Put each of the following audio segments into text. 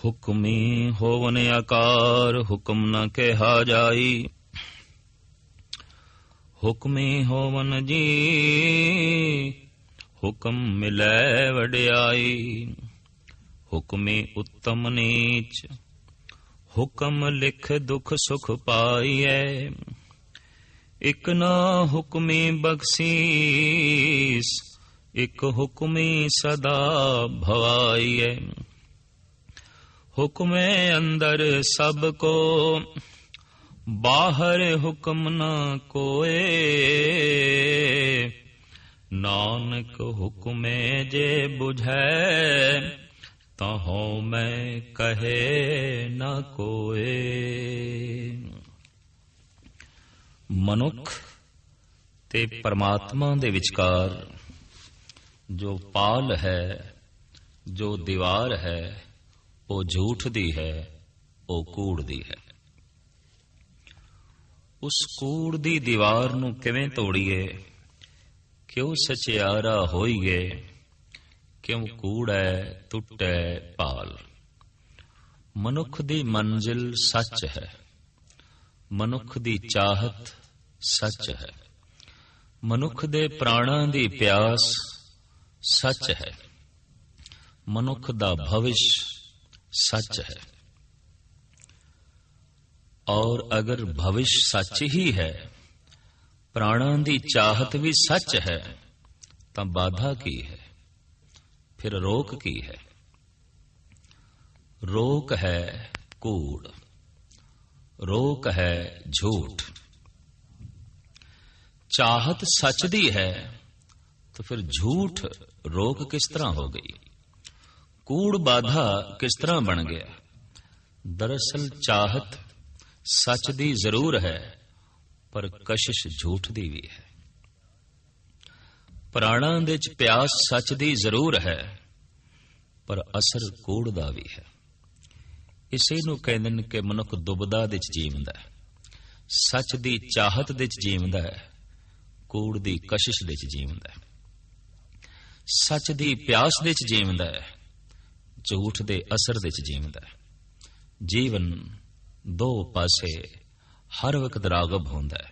ਹੁਕਮੀ ਹੋਵਨ ਆਕਾਰ ਹੁਕਮ ਨ ਕਿਹਾ ਜਾਈ। ਹੁਕਮੀ ਹੋਵਨ ਜੀ ਹੁਕਮ ਮਿਲੈ ਵਡਿਆਈ। ਹੁਕਮੀ ਉੱਤਮ ਨੀਚ ਹੁਕਮ ਲਿਖ ਦੁਖ ਸੁਖ ਪਾਈਐ। ਇਕ ਨਾ ਹੁਕਮੀ ਬਖਸ਼ੀਸ ਇਕ ਹੁਕਮੀ ਸਦਾ ਭਵਾਈਐ। ਹੁਕਮੇ ਅੰਦਰ ਸਭ ਕੋ ਬਾਹਰ ਹੁਕਮ ਨ ਕੋਏ। ਨਾਨਕ ਹੁਕਮੇ ਜੇ ਬੁਝੈ ਤਹੋ ਮੈਂ ਕਹੇ ਨ ਕੋਏ। ਮਨੁੱਖ ਤੇ ਪਰਮਾਤਮਾ ਦੇ ਵਿਚਕਾਰ ਜੋ ਪਾਲ ਹੈ, ਜੋ ਦੀਵਾਰ ਹੈ, ਉਹ ਝੂਠ ਦੀ ਹੈ, ਉਹ ਕੂੜ ਦੀ ਹੈ। ਉਸ ਕੂੜ ਦੀ ਦੀਵਾਰ ਨੂੰ ਕਿਵੇਂ ਤੋੜੀਏ? ਕਿਉਂ ਸਚਿਆਰਾ ਹੋਈਏ? ਕਿਉਂ ਕੂੜੈ ਟੁੱਟੈ ਪਾਲ। ਮਨੁੱਖ ਦੀ ਮੰਜ਼ਿਲ ਸੱਚ ਹੈ, ਮਨੁੱਖ ਦੀ ਚਾਹਤ ਸੱਚ ਹੈ, ਮਨੁੱਖ ਦੇ ਪ੍ਰਾਣਾਂ ਦੀ ਪਿਆਸ ਸੱਚ ਹੈ, ਮਨੁੱਖ ਦਾ ਭਵਿਸ਼ ਸੱਚ ਹੈ। ਔਰ ਅਗਰ ਭਵਿਸ਼ ਸੱਚ ਹੀ ਹੈ, ਪ੍ਰਾਣਾਂ ਦੀ ਚਾਹਤ ਵੀ ਸੱਚ ਹੈ, ਤਾਂ ਬਾਧਾ ਕੀ ਹੈ? ਫਿਰ ਰੋਕ ਕੀ ਹੈ? ਰੋਕ ਹੈ ਕੂੜ, ਰੋਕ ਹੈ ਝੂਠ। ਚਾਹਤ ਸੱਚ ਦੀ ਹੈ ਤਾਂ ਫਿਰ ਝੂਠ ਰੋਕ ਕਿਸ ਤਰ੍ਹਾਂ ਹੋ ਗਈ? ਕੂੜ ਬਾਧਾ ਕਿਸ ਤਰ੍ਹਾਂ ਬਣ ਗਿਆ? ਦਰਅਸਲ ਚਾਹਤ ਸੱਚ ਦੀ ਜ਼ਰੂਰ ਹੈ, ਪਰ ਕਸ਼ਿਸ਼ ਝੂਠ ਦੀ ਵੀ ਹੈ। ਪ੍ਰਾਣਾਂ ਦੇ ਚ ਪਿਆਸ ਸੱਚ ਦੀ ਜ਼ਰੂਰ ਹੈ, ਪਰ ਅਸਰ ਕੂੜ ਦਾ ਵੀ ਹੈ। ਇਸੇ ਨੂੰ ਕਹਿੰਦੇ ਨੇ ਕਿ ਮਨੁੱਖ ਦੁਬਦਾ ਦੇ ਚ ਜੀਵਦਾ ਹੈ, ਸੱਚ ਦੀ ਚਾਹਤ ਦੇ ਚ ਜੀਵਦਾ ਹੈ, ਕੂੜ ਦੀ ਕਸ਼ਿਸ਼ ਦੇ ਚ ਜੀਵਦਾ ਹੈ। ਸੱਚ ਦੀ ਪਿਆਸ ਦੇ ਚ ਜੀਵਦਾ ਹੈ, ਝੂਠ ਦੇ ਅਸਰ ਦੇ ਚ ਜੀਵਦਾ ਹੈ। ਜੀਵਨ ਦੋ ਪਾਸੇ ਹਰ ਵਕਤ ਰਾਗਬ ਹੁੰਦਾ ਹੈ।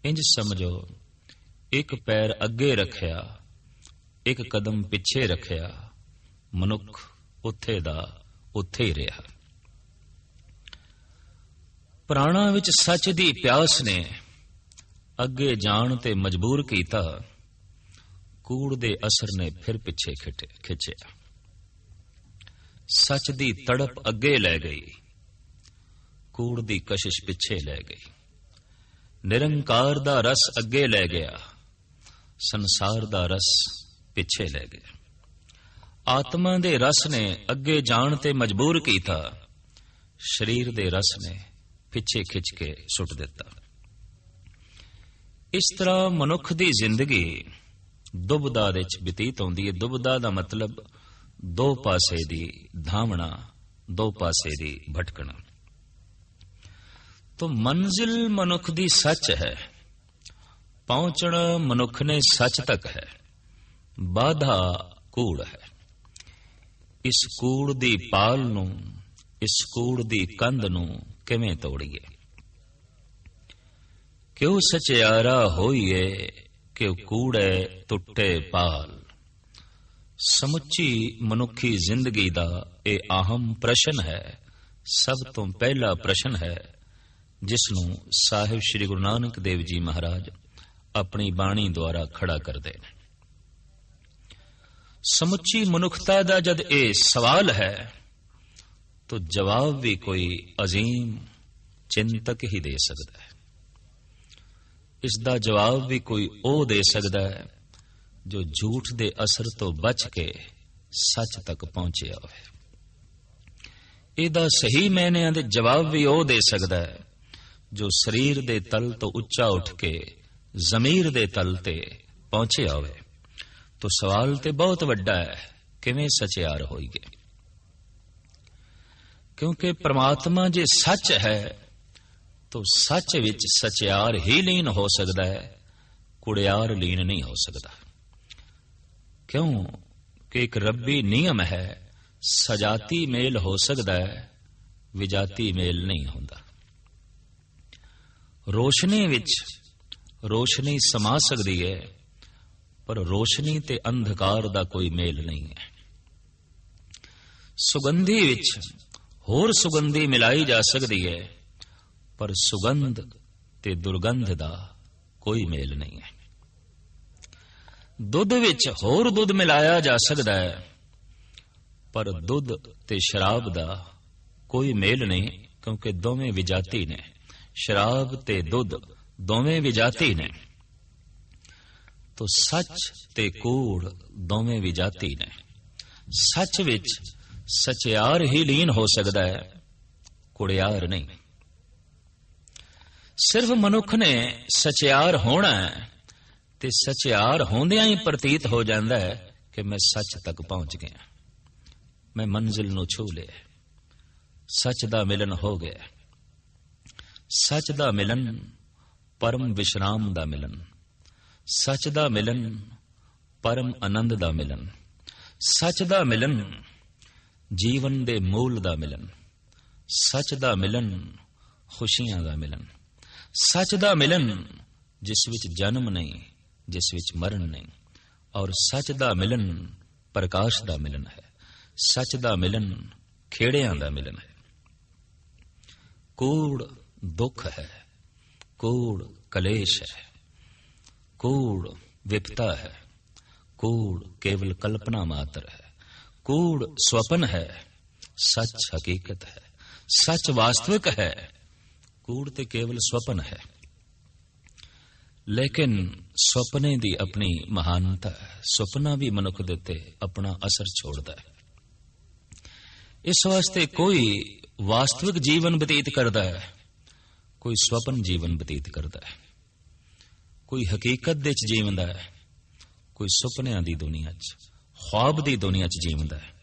ਇੰਜ ਸਮਝੋ, ਇੱਕ ਪੈਰ ਅੱਗੇ ਰੱਖਿਆ, ਇੱਕ ਕਦਮ ਪਿੱਛੇ ਰੱਖਿਆ, ਮਨੁੱਖ ਉੱਥੇ ਦਾ ਉੱਥੇ ਹੀ ਰਿਹਾ। ਪ੍ਰਾਣਾਂ ਵਿੱਚ ਸੱਚ ਦੀ ਪਿਆਸ ਨੇ ਅੱਗੇ ਜਾਣ ਤੇ ਮਜਬੂਰ ਕੀਤਾ, ਕੂੜ ਦੇ ਅਸਰ ਨੇ ਫਿਰ ਪਿੱਛੇ ਖਿੱਚਿਆ। ਸੱਚ ਦੀ ਤੜਪ ਅੱਗੇ ਲੈ ਗਈ, ਕੂੜ ਦੀ ਕਸ਼ਿਸ਼ ਪਿੱਛੇ ਲੈ ਗਈ। ਨਿਰੰਕਾਰ ਦਾ ਰਸ ਅੱਗੇ ਲੈ ਗਿਆ, ਸੰਸਾਰ ਦਾ ਰਸ ਪਿੱਛੇ ਲੈ ਗਿਆ। ਆਤਮਾ ਦੇ ਰਸ ਨੇ ਅੱਗੇ ਜਾਣ ਤੇ ਮਜਬੂਰ ਕੀਤਾ, ਸਰੀਰ ਦੇ ਰਸ ਨੇ ਪਿੱਛੇ ਖਿੱਚ ਕੇ ਸੁੱਟ ਦਿੱਤਾ। ਇਸ ਤਰ੍ਹਾਂ ਮਨੁੱਖ ਦੀ ਜ਼ਿੰਦਗੀ ਦੁਬਦਾ ਦੇ ਚ ਬਤੀਤ ਹੁੰਦੀ ਹੈ। ਦੁਬਦਾ ਦਾ ਮਤਲਬ ਦੋ ਪਾਸੇ ਦੀ ਧਾਵਣਾ, ਦੋ ਪਾਸੇ ਦੀ ਭਟਕਣਾ। ਤੋ ਮੰਜ਼ਿਲ ਮਨੁੱਖ ਦੀ ਸੱਚ ਹੈ, ਪਹੁੰਚਣਾ ਮਨੁੱਖ ਨੇ ਸੱਚ ਤੱਕ ਹੈ, ਬਾਧਾ ਕੂੜ ਹੈ। ਇਸ ਕੂੜ ਦੀ ਪਾਲ ਨੂੰ, ਇਸ ਕੂੜ ਦੀ ਕੰਧ ਨੂੰ ਕਿਵੇਂ ਤੋੜੀਏ? ਕਿਉ ਸਚਿਆਰਾ ਹੋਈਏ, ਕਿਉ ਕੂੜੈ ਟੁੱਟੇ ਪਾਲ। ਸਮੁੱਚੀ ਮਨੁੱਖੀ ਜ਼ਿੰਦਗੀ ਦਾ ਇਹ ਅਹਿਮ ਪ੍ਰਸ਼ਨ ਹੈ, ਸਭ ਤੋਂ ਪਹਿਲਾ ਪ੍ਰਸ਼ਨ ਹੈ, ਜਿਸ ਨੂੰ ਸਾਹਿਬ ਸ੍ਰੀ ਗੁਰੂ ਨਾਨਕ ਦੇਵ ਜੀ ਮਹਾਰਾਜ ਆਪਣੀ ਬਾਣੀ ਦੁਆਰਾ ਖੜਾ ਕਰਦੇ ਨੇ। ਸਮੁੱਚੀ ਮਨੁੱਖਤਾ ਦਾ ਜਦ ਇਹ ਸਵਾਲ ਹੈ, ਤਾਂ ਜਵਾਬ ਵੀ ਕੋਈ ਅਜ਼ੀਮ ਚਿੰਤਕ ਹੀ ਦੇ ਸਕਦਾ ਹੈ। ਇਸ ਦਾ ਜਵਾਬ ਵੀ ਕੋਈ ਉਹ ਦੇ ਸਕਦਾ ਹੈ ਜੋ ਝੂਠ ਦੇ ਅਸਰ ਤੋਂ ਬਚ ਕੇ ਸੱਚ ਤੱਕ ਪਹੁੰਚਿਆ ਹੋਵੇ। ਇਹਦਾ ਸਹੀ ਮਾਇਨਿਆਂ ਦੇ ਜਵਾਬ ਵੀ ਉਹ ਦੇ ਸਕਦਾ ਹੈ ਜੋ ਸਰੀਰ ਦੇ ਤਲ ਤੋਂ ਉੱਚਾ ਉੱਠ ਕੇ ਜ਼ਮੀਰ ਦੇ ਤਲ ਤੇ ਪਹੁੰਚਿਆ ਹੋਵੇ। ਤਾਂ ਸਵਾਲ ਤੇ ਬਹੁਤ ਵੱਡਾ ਹੈ, ਕਿਵੇਂ ਸਚਿਆਰ ਹੋਈਏ? ਕਿਉਂਕਿ ਪ੍ਰਮਾਤਮਾ ਜੇ ਸੱਚ ਹੈ ਤਾਂ ਸੱਚ ਵਿੱਚ ਸਚਿਆਰ ਹੀ ਲੀਨ ਹੋ ਸਕਦਾ ਹੈ, ਕੁੜਿਆਰ ਲੀਨ ਨਹੀਂ ਹੋ ਸਕਦਾ। ਕਿਉਂ ਕਿ ਇੱਕ ਰੱਬੀ ਨਿਯਮ ਹੈ, ਸਜਾਤੀ ਮੇਲ ਹੋ ਸਕਦਾ ਹੈ, ਵਿਜਾਤੀ ਮੇਲ ਨਹੀਂ ਹੁੰਦਾ। ਰੋਸ਼ਨੀ ਵਿੱਚ ਰੋਸ਼ਨੀ ਸਮਾ ਸਕਦੀ ਹੈ, ਪਰ ਰੋਸ਼ਨੀ ਤੇ ਅੰਧਕਾਰ ਦਾ ਕੋਈ ਮੇਲ ਨਹੀਂ ਹੈ। ਸੁਗੰਧੀ ਵਿੱਚ ਹੋਰ ਸੁਗੰਧੀ ਮਿਲਾਈ ਜਾ ਸਕਦੀ ਹੈ, ਪਰ ਸੁਗੰਧ ਤੇ ਦੁਰਗੰਧ ਦਾ ਕੋਈ ਮੇਲ ਨਹੀਂ ਹੈ। ਦੁੱਧ ਵਿੱਚ ਹੋਰ ਦੁੱਧ ਮਿਲਾਇਆ ਜਾ ਸਕਦਾ ਹੈ, ਪਰ ਦੁੱਧ ਤੇ ਸ਼ਰਾਬ ਦਾ ਕੋਈ ਮੇਲ ਨਹੀਂ, ਕਿਉਂਕਿ ਦੋਵੇਂ ਵਿਜਾਤੀ ਨੇ। ਸ਼ਰਾਬ ਤੇ ਦੁੱਧ ਦੋਵੇਂ ਵਿਜਾਤੀ ਨੇ। ਤੋ ਸੱਚ ਤੇ ਕੂੜ ਦੋਵੇਂ ਵਿਜਾਤੀ ਨੇ। ਸੱਚ ਵਿੱਚ ਸਚਿਆਰ ਹੀ ਲੀਨ ਹੋ ਸਕਦਾ ਹੈ, ਕੁੜਿਆਰ ਨਹੀਂ। ਸਿਰਫ ਮਨੁੱਖ ਨੇ ਸਚਿਆਰ ਹੋਣਾ ਹੈ, ਤੇ ਸਚਿਆਰ ਹੁੰਦਿਆਂ ਹੀ ਪ੍ਰਤੀਤ ਹੋ ਜਾਂਦਾ ਹੈ ਕਿ ਮੈਂ ਸੱਚ ਤੱਕ ਪਹੁੰਚ ਗਿਆ, ਮੈਂ ਮੰਜ਼ਿਲ ਨੂੰ ਛੂ ਲਿਆ, ਸੱਚ ਦਾ ਮਿਲਨ ਹੋ ਗਿਆ। ਸੱਚ ਦਾ ਮਿਲਨ ਪਰਮ ਵਿਸ਼ਰਾਮ ਦਾ ਮਿਲਨ, ਸੱਚ ਦਾ ਮਿਲਨ ਪਰਮ ਆਨੰਦ ਦਾ ਮਿਲਨ, ਸੱਚ ਦਾ ਮਿਲਨ ਜੀਵਨ ਦੇ ਮੂਲ ਦਾ ਮਿਲਨ, ਸੱਚ ਦਾ ਮਿਲਨ ਖੁਸ਼ੀਆਂ ਦਾ ਮਿਲਨ, ਸੱਚ ਦਾ ਮਿਲਨ ਜਿਸ ਵਿੱਚ ਜਨਮ ਨਹੀਂ, ਜਿਸ ਵਿੱਚ ਮਰਨ ਨਹੀਂ, ਔਰ ਸੱਚ ਦਾ ਮਿਲਨ ਪ੍ਰਕਾਸ਼ ਦਾ ਮਿਲਨ ਹੈ। ਸੱਚ ਦਾ ਮਿਲਨ ਖੇੜਿਆਂ ਦਾ ਮਿਲਨ ਹੈ। ਕੂੜ ਦੁੱਖ ਹੈ, ਕੂੜ ਕਲੇਸ਼ ਹੈ, ਕੂੜ ਵਿਪਤਾ ਹੈ, ਕੂੜ ਕੇਵਲ ਕਲਪਨਾ ਮਾਤਰ ਹੈ, ਕੂੜ ਸੁਪਨ ਹੈ, ਸੱਚ ਹਕੀਕਤ ਹੈ, ਸੱਚ ਵਾਸਤਵਿਕ ਹੈ, ਕੂੜ ਤੇ ਕੇਵਲ ਸੁਪਨ ਹੈ। ਲੇਕਿਨ ਸੁਪਨੇ ਦੀ ਆਪਣੀ ਮਹਾਨਤਾ ਹੈ। ਸੁਪਨਾ ਵੀ ਮਨੁੱਖ ਦੇ ਉੱਤੇ ਆਪਣਾ ਅਸਰ ਛੋੜਦਾ ਹੈ। ਇਸ ਵਾਸਤੇ ਕੋਈ ਵਾਸਤਵਿਕ ਜੀਵਨ ਬਤੀਤ ਕਰਦਾ ਹੈ, ਕੋਈ ਸੁਪਨ ਜੀਵਨ ਬਤੀਤ ਕਰਦਾ ਹੈ, ਕੋਈ ਹਕੀਕਤ ਦੇ ਚ ਜੀਵਦਾ ਹੈ, ਕੋਈ ਸੁਪਨਿਆਂ ਦੀ ਦੁਨੀਆ ਚ, ख्वाब ਦੀ ਦੁਨੀਆ ਚ ਜੀਵਦਾ ਹੈ।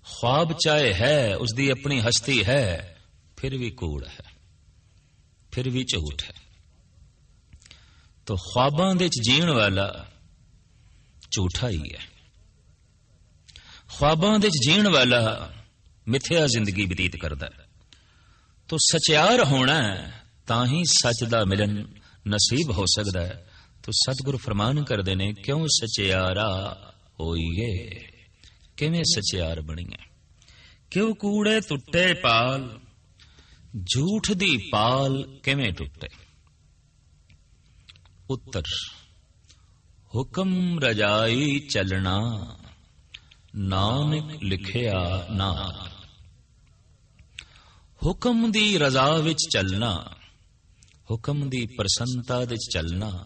ख्वाब ਚਾਹੇ ਹੈ, ਉਸ ਦੀ ਆਪਣੀ ਹਸਤੀ ਹੈ, ਫਿਰ ਵੀ ਕੂੜ ਹੈ, ਫਿਰ ਵੀ ਝੂਠ ਹੈ। ਤੋ ख्वाबां ਦੇ ਚ ਜੀਣ ਵਾਲਾ ਝੂਠਾ ਹੀ ਹੈ। ख्वाबां ਦੇ ਚ ਜੀਣ ਵਾਲਾ ਮਿਥਿਆ ਜ਼ਿੰਦਗੀ ਬਤੀਤ ਕਰਦਾ ਹੈ। ਤੋ ਸਚਿਆਰ ਹੋਣਾ ਤਾਂ ਹੀ ਸੱਚ ਦਾ ਮਿਲਨ ਨਸੀਬ ਹੋ ਸਕਦਾ ਹੈ। ਤੋ ਸਤਿਗੁਰ ਫਰਮਾਨ ਕਰਦੇ ਨੇ, ਕਿਉਂ ਸਚਿਆਰਾ ਹੋਈਏ, ਕਿਵੇਂ ਸਚਿਆਰ ਬਣੀਏ। ਕਿਉ ਕੂੜੇ ਟੁੱਟੇ ਪਾਲ, ਝੂਠ ਦੀ ਪਾਲ ਕਿਵੇਂ ਟੁੱਟੇ। ਉੱਤਰ, ਹੁਕਮ ਰਜਾਈ ਚੱਲਣਾ, ਨਾਨਕ ਲਿਖਿਆ ਨਾਮ। ਹੁਕਮ ਦੀ ਰਜ਼ਾ ਵਿੱਚ ਚੱਲਣਾ, ਹੁਕਮ ਦੀ ਪ੍ਰਸੰਨਤਾ ਵਿੱਚ ਚੱਲਣਾ,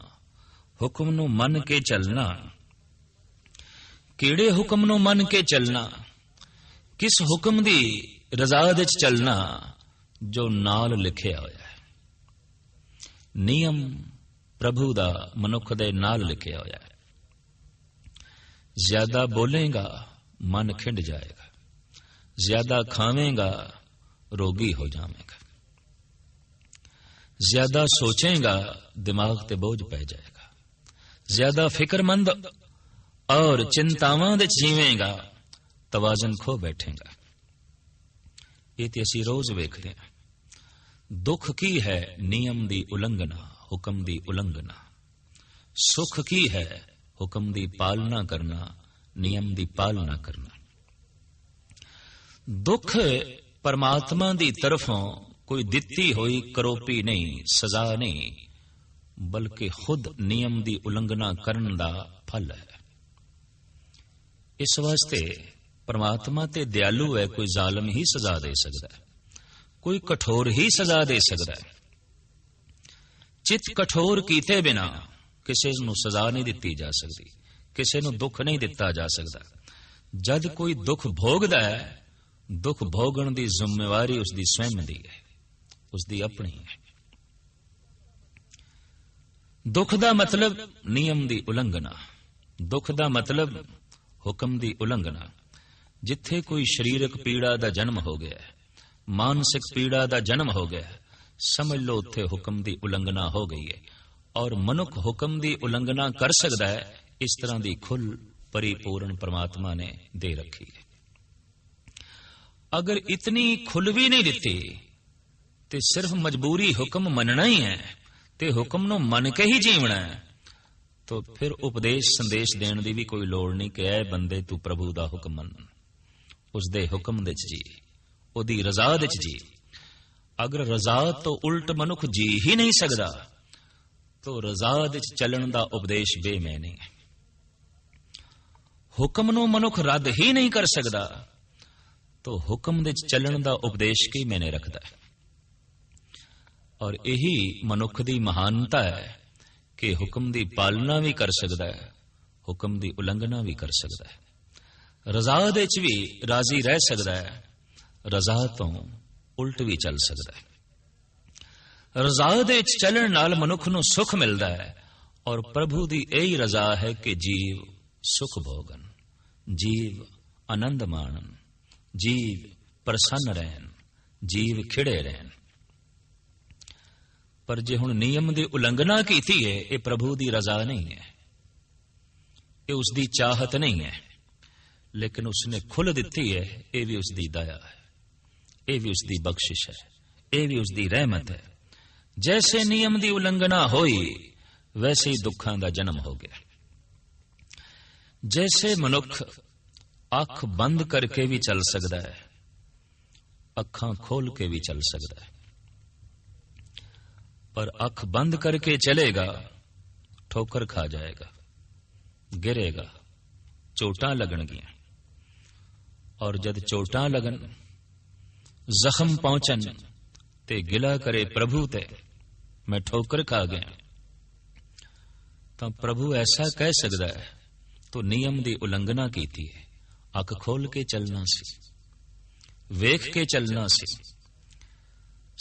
ਹੁਕਮ ਨੂੰ ਮੰਨ ਕੇ ਚੱਲਣਾ। ਕਿਹੜੇ ਹੁਕਮ ਨੂੰ ਮੰਨ ਕੇ ਚੱਲਣਾ, ਕਿਸ ਹੁਕਮ ਦੀ ਰਜ਼ਾ ਵਿੱਚ ਚੱਲਣਾ, ਜੋ ਨਾਲ ਲਿਖਿਆ ਹੋਇਆ ਹੈ। ਨਿਯਮ ਪ੍ਰਭੂ ਦਾ ਮਨੁੱਖ ਦੇ ਨਾਲ ਲਿਖਿਆ ਹੋਇਆ ਹੈ। ਜ਼ਿਆਦਾ ਬੋਲੇਗਾ ਮਨ ਖਿੰਡ ਜਾਏਗਾ, ਜ਼ਿਆਦਾ ਖਾਵੇਂਗਾ ਰੋਗੀ ਹੋ ਜਾਵੇਗਾ, ਜ਼ਿਆਦਾ ਸੋਚੇਗਾ ਦਿਮਾਗ ਤੇ ਬੋਝ ਪੈ ਜਾਏਗਾ, ਜ਼ਿਆਦਾ ਫਿਕਰਮੰਦ ਔਰ ਚਿੰਤਾਵਾਂ ਦੇ ਜੀਵੇਂਗਾ ਤਵਾਜ਼ਨ ਖੋ ਬੈਠੇਗਾ। ਇਹ ਤੇ ਅਸੀਂ ਰੋਜ਼ ਵੇਖਦੇ ਹਾਂ। ਦੁੱਖ ਕੀ ਹੈ? ਨਿਯਮ ਦੀ ਉਲੰਘਣਾ, ਹੁਕਮ ਦੀ ਉਲੰਘਣਾ। ਸੁਖ ਕੀ ਹੈ? ਹੁਕਮ ਦੀ ਪਾਲਣਾ ਕਰਨਾ, ਨਿਯਮ ਦੀ ਪਾਲਣਾ ਕਰਨਾ। ਦੁੱਖ ਪਰਮਾਤਮਾ ਦੀ ਤਰਫੋਂ ਕੋਈ ਦਿੱਤੀ ਹੋਈ ਕਰੋਪੀ ਨਹੀਂ, ਸਜ਼ਾ ਨਹੀਂ, ਬਲਕਿ ਖੁਦ ਨਿਯਮ ਦੀ ਉਲੰਘਣਾ ਕਰਨ ਦਾ ਫਲ ਹੈ। ਇਸ ਵਾਸਤੇ ਪਰਮਾਤਮਾ ਤੇ ਦਿਆਲੂ ਹੈ। ਕੋਈ ਜ਼ਾਲਮ ਹੀ ਸਜ਼ਾ ਦੇ ਸਕਦਾ ਹੈ, ਕੋਈ ਕਠੋਰ ਹੀ ਸਜ਼ਾ ਦੇ ਸਕਦਾ ਹੈ। ਚਿੱਤ ਕਠੋਰ ਕੀਤੇ ਬਿਨਾ ਕਿਸੇ ਨੂੰ ਸਜ਼ਾ ਨਹੀਂ ਦਿੱਤੀ ਜਾ ਸਕਦੀ, ਕਿਸੇ ਨੂੰ ਦੁੱਖ ਨਹੀਂ ਦਿੱਤਾ ਜਾ ਸਕਦਾ। ਜਦ ਕੋਈ ਦੁੱਖ ਭੋਗਦਾ ਹੈ, ਦੁੱਖ ਭੋਗਣ ਦੀ ਜ਼ਿੰਮੇਵਾਰੀ ਉਸ ਦੀ ਸਵੈਮ ਦੀ ਹੈ, ਉਸ ਦੀ ਆਪਣੀ ਹੈ। ਦੁੱਖ ਦਾ ਮਤਲਬ ਨਿਯਮ ਦੀ ਉਲੰਘਣਾ, ਦੁੱਖ ਦਾ ਮਤਲਬ ਹੁਕਮ ਦੀ ਉਲੰਘਣਾ। ਜਿੱਥੇ ਕੋਈ ਸਰੀਰਕ ਪੀੜਾ ਦਾ ਜਨਮ ਹੋ ਗਿਆ, ਮਾਨਸਿਕ ਪੀੜਾ ਦਾ ਜਨਮ ਹੋ ਗਿਆ, ਸਮਝ ਲਓ ਉੱਥੇ ਹੁਕਮ ਦੀ ਉਲੰਘਣਾ ਹੋ ਗਈ ਹੈ। ਔਰ ਮਨੁੱਖ ਹੁਕਮ ਦੀ ਉਲੰਘਣਾ ਕਰ ਸਕਦਾ ਹੈ, ਇਸ ਤਰ੍ਹਾਂ ਦੀ ਖੁੱਲ੍ਹ ਪਰਿਪੂਰਨ ਪਰਮਾਤਮਾ ਨੇ ਦੇ ਰੱਖੀ ਹੈ। अगर इतनी खुल भी नहीं दिती ते सिर्फ मजबूरी हुक्म मनना ही है ते हुक्म नु मन के ही जीवना है, तो फिर उपदेश संदेश देने की भी कोई लोड़ नहीं कि ऐ बंदे तू प्रभु दा हुक्म मन, उसदे हुक्म दे जी, ओदी रजा दे जी। अगर रजा तो उल्ट मनुख जी ही नहीं सकदा तो रजा दे चलन दा उपदेश बेमैनी है। हुक्म नु मनुख रद्द ही नहीं कर सकदा तो हुक्म दे चलन दा उपदेश की मैंने रखदा है। और यही मनुख दी महानता है कि हुक्म दी पालना भी कर सकदा है, हुक्म दी उलंघना भी कर सकदा है, रजा दे च भी राजी रह सकदा है, रजा तो उल्ट भी चल सकदा है। रजा दे च चलन नाल मनुख नूं सुख मिलदा है और प्रभु दी यही रजा है कि जीव सुख भोगन, जीव आनंद माणन, जीव प्रसन्न रहन, जीव खिड़े रहन। पर जे हुण नियम दी उलंघना कीती है, ये प्रभु दी रजा नहीं है, ये उसकी चाहत नहीं है, लेकिन उसने खुल दिती है, ये भी उसकी दया है, ये भी उसकी बख्शिश है, ये भी उसकी रहमत है। जैसे नियम दी उलंघना होई वैसे ही दुखां दा जन्म हो गया। जैसे मनुख अख बंद करके भी चल सकता है, अखां खोल के भी चल सकता है, पर अख बंद करके चलेगा ठोकर खा जाएगा, गिरेगा, चोटां लगणगियां। और जद चोटां लगन, जख्म पहुंचन ते गिला करे प्रभु ते मैं ठोकर खा गया, तो प्रभु ऐसा कह सकता है तो नियम दी उलंघना की थी, अख खोल के चलना सी, वेख के चलना सी।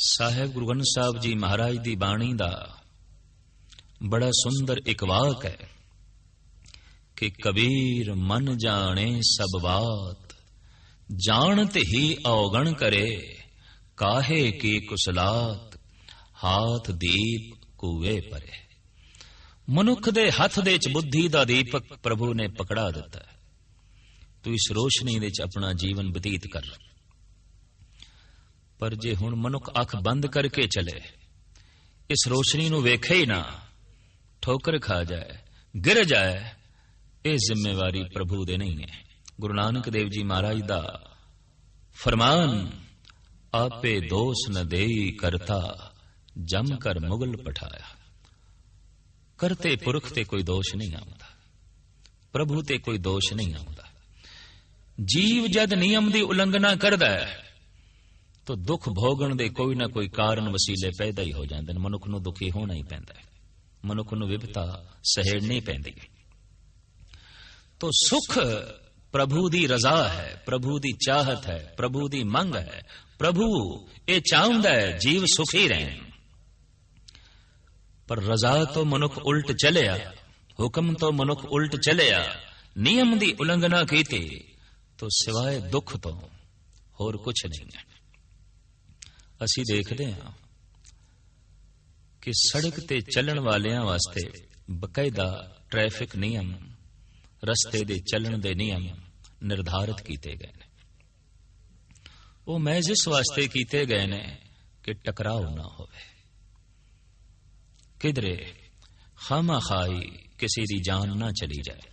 साहेब गुरु ग्रंथ साहब जी महाराज दी बाणी दा बड़ा सुंदर एक वाक है कि कबीर मन जाने सब बात, जानत ही अवगण करे, काहे की कुसलात, हाथ दीप कुए परे। मनुख दे हथ दे च बुद्धि दा दीपक प्रभु ने पकड़ा दिता है, तू इस रोशनी दे च अपना जीवन बतीत कर। पर जे हुण मनुख अख बंद करके चले, इस रोशनी नू वेखे ही ना, ठोकर खा जाए, गिर जाए, ये जिम्मेवारी प्रभु दे नहीं है। गुरु नानक देव जी महाराज दा फरमान, आपे दोष न देई करता, जम कर मुगल पठाया। करते पुरख ते कोई दोष नहीं आउंदा, प्रभु ते कोई दोष नहीं आउंदा। जीव जद नियम दी उलंघना करदा है तो दुख भोगण दे कोई ना कोई कारण वसीले पैदा ही हो जांदे ने। मनुख नूं दुखी होना ही पैंदा है, मनुख नूं विपता सहेड़नी पैंदी है। तो सुख प्रभु दी रजा है, प्रभु दी चाहत है, प्रभु दी मंग है। प्रभु ये चाहुंदा है जीव सुखी रहें, पर रजा तो मनुख उल्ट चलिया, हुक्म तो मनुख उल्ट चलिया, नियम दी उलंघना कीती तो सिवाय दुख तो होर कुछ नहीं है। असी देखते हैं कि सड़क ते चलन वालियां वास्ते बकायदा ट्रैफिक नियम, रस्ते दे चलन दे नियम निर्धारित किए गए ने। वो महज इस वास्ते किए गए ने कि टकराव ना होवे, किधरे खामा खाई किसी दी जान ना चली जाए।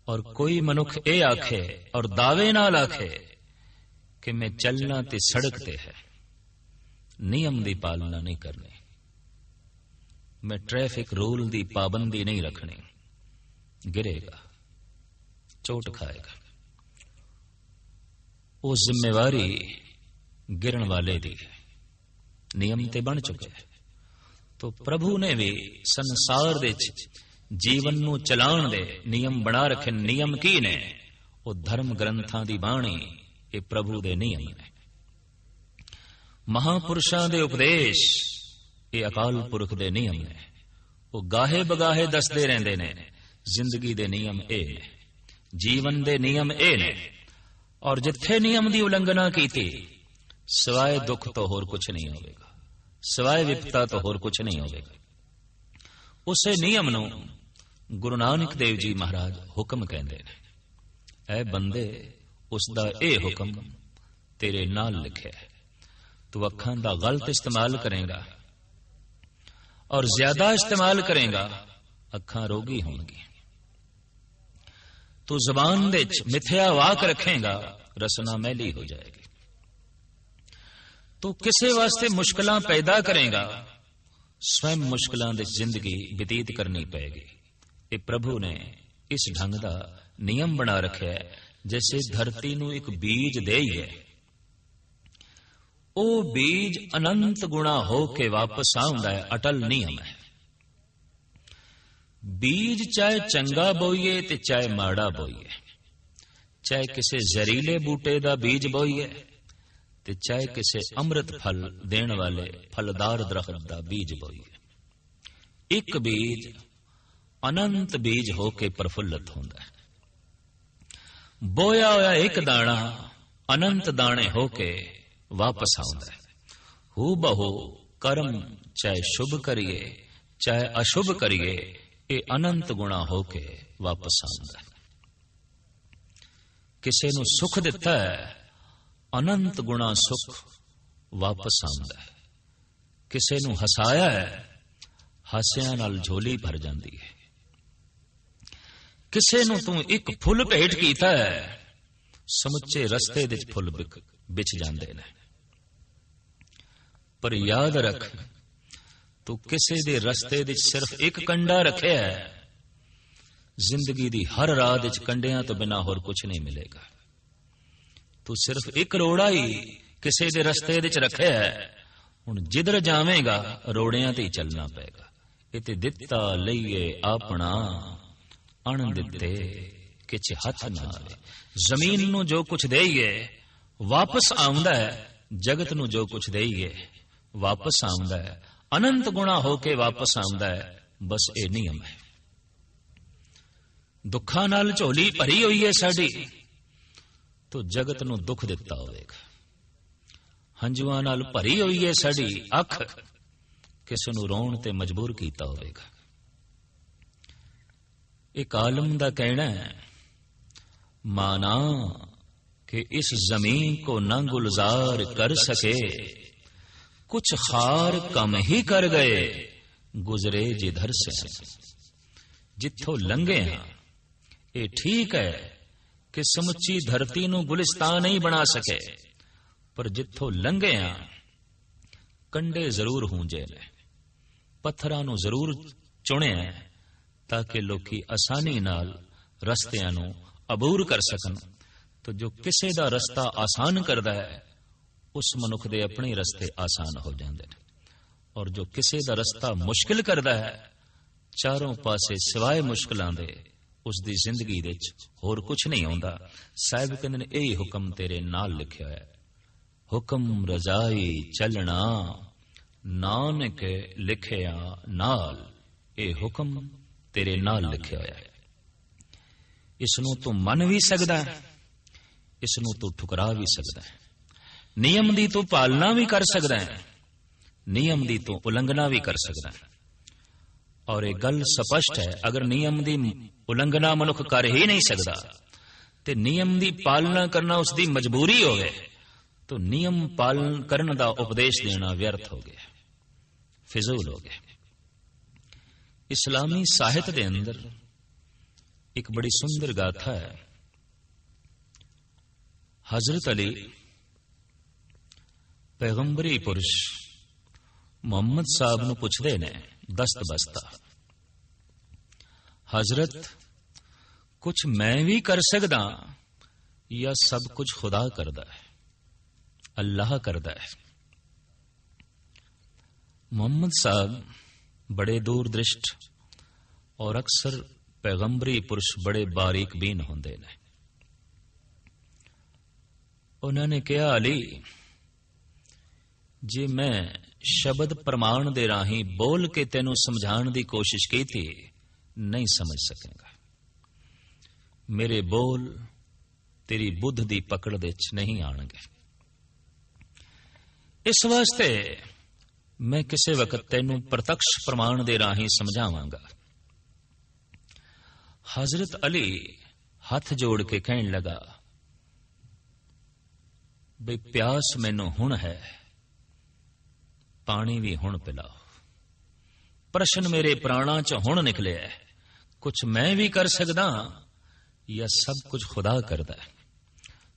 और कोई मनुख ये आखे और दावे नाल आखे कि मैं चलना ते सड़क ते है, नियम दी पालना नहीं करनी, मैं ट्रैफिक रूल दी पाबंदी नहीं रखनी, गिरेगा, चोट खाएगा। वो जिम्मेवारी गिरन वाले दी है, नियम ते बन चुके हैं। तो प्रभु ने भी संसार दे जीवन नू चलाण दे नियम बना रखे। नियम की ने? वो धर्म ग्रंथां दी बाणी, ये प्रभु दे नियम ने। महापुरुषां दे उपदेश, ये अकाल पुरख दे नियम ने। वो गाहे बगाहे दसदे रहंदे ने जिंदगी दे नियम ए ने, जीवन दे नियम ए ने। और जिथे नियम दी उलंघना कीती, सिवाय दुख तो होर कुछ नहीं होवेगा, सिवाय विपता तो होर कुछ नहीं होवेगा। उसे नियम नू गुरु नानक देव जी महाराज हुक्म कहंदे ने, ऐ बंदे उस दा ये हुक्म तेरे नाल लिखिया है। तू अखां दा गलत इस्तेमाल करेगा और ज्यादा इस्तेमाल करेगा, अखां रोगी होंगी। तू जुबान दे मिथ्या वाक रखेगा, रसना मैली हो जाएगी। तू किसे वास्ते मुश्किलां पैदा करेगा, स्वयं मुश्किलां दे जिंदगी बतीत करनी पेगी। ये प्रभु ने इस ढंग का नियम बना रखा है, जैसे धरती नूं एक बीज दे है, ओ बीज अनंत गुणा होके वापस आउंदा है, अटल नियम है। बीज चाहे चंगा बोईए ते चाहे माड़ा बोईए, चाहे किसी जहरीले बूटे का बीज बोईए ते चाहे किसी अमृत फल देने वाले फलदार दरख्त का बीज बोईए, एक बीज अनंत बीज होके प्रफुल्लित होंदा है। बोया होया एक दाना अनंत दाने होके वापस आउंदा है। हू बहू कर्म चाहे शुभ करिए चाहे अशुभ करिए, ये अनंत गुणा होके वापस आउंदा है। किसी नू सुख दिता है, अनंत गुणा सुख वापस आउंदा है। किसी नू हसाया है, हासियां नाल झोली भर जाती है। किसी नू तू एक फुल भेंट कीता है, समुचे रस्ते दे फुल बिछ जांदे ने। पर याद रख, तू किसी दे रस्ते दे सिर्फ एक कंडा रखे है, जिंदगी दी हर राह कंडियां तो बिना होर कुछ नहीं मिलेगा। तू सिर्फ एक रोड़ा ही किसी दे रस्ते दे रखे है, हुण जिधर जावेगा रोड़ियां ते ही चलना पेगा। इते दिता लईए अपना अण दिते किछ हथ ना आवे। जमीन नू जो कुछ देईए वापस आउंदा है, जगत नू जो कुछ देईए वापस आउंदा है, अनंत गुणा होके वापस आउंदा है। बस ये नियम है। दुखा नाल झोली भरी हुई है साडी, तो जगत नू दुख दिता होवेगा। हंजुआं नाल भरी हुई है साडी अख, किसी नू रोण ते मजबूर कीता होवेगा। एक आलम दा कहना है, माना कि इस जमीन को न गुलजार कर सके, कुछ खार कम ही कर गए गुजरे जिधर से। जिथों लंघे हां ये ठीक है कि समुची धरती नू गुलिस्तान नहीं बना सके, पर जिथों लंघे हां कंडे जरूर हूंजे ने, पत्थरां नू जरूर चुने ताकि लोकी आसानी नाल रस्तियां नू अबूर कर सकन। तो जो किसी दा रस्ता आसान करदा है, उस मनुख दे अपने रस्ते आसान हो जाते हैं। और जो किसी दा रस्ता मुश्किल करदा है, चारों पासे सिवाय मुश्किलां दे उसकी जिंदगी दे होर कुछ नहीं आउंदा। साहिब कहंदे ने यही हुक्म तेरे नाल लिखिया है। हुक्म रजाई चलना नानक लिखिया नाल, ये हुक्म तेरे नाल लिखिया है। इसनू तू मन भी सकदा है, इसनू तू ठुकरा भी सकदा है। नियम दी तू पालना भी कर सकदा है, नियम दी तू उलंघना भी कर सकदा है। और एक गल स्पष्ट है, अगर नियम दी उलंघना मनुख कर ही नहीं सकदा ते नियम दी पालना करना उसकी मजबूरी हो गए, तो नियम पालन करने का उपदेश देना व्यर्थ हो गया, फिजूल हो गया। इस्लामी साहित्य के अंदर एक बड़ी सुंदर गाथा है। हजरत अली पैगंबरी पुरुष मोहम्मद साहब नू पुछदे ने दस्त बस्ता, हजरत कुछ मैं भी कर सकदा या सब कुछ खुदा करदा है, अल्लाह करदा है? मोहम्मद साहब बड़े दूरदृष्ट और अक्सर पैगंबरी पुरुष बड़े बारीक बीन होंदे ने। उन्होंने कहा, अली जे मैं शब्द प्रमाण दे राही बोल के तेनों समझाने की कोशिश की थी, नहीं समझ सकेगा। मेरे बोल तेरी बुद्ध की पकड़ दे नहीं आएंगे। इस वास्ते मैं किसी वक्त तेनों प्रत्यक्ष प्रमाण दे राही समझावांगा। हजरत अली हाथ जोड़ के कहने लगा, ਬਈ ਪਿਆਸ ਮੈਨੂੰ ਹੁਣ ਹੈ, ਪਾਣੀ ਵੀ ਹੁਣ ਪਿਲਾਓ। ਪ੍ਰਸ਼ਨ ਮੇਰੇ ਪ੍ਰਾਣਾਂ ਚ ਹੁਣ ਨਿਕਲਿਆ, ਕੁਛ ਮੈਂ ਵੀ ਕਰ ਸਕਦਾ ਜਾਂ ਸਭ ਕੁਝ ਖੁਦਾ ਕਰਦਾ।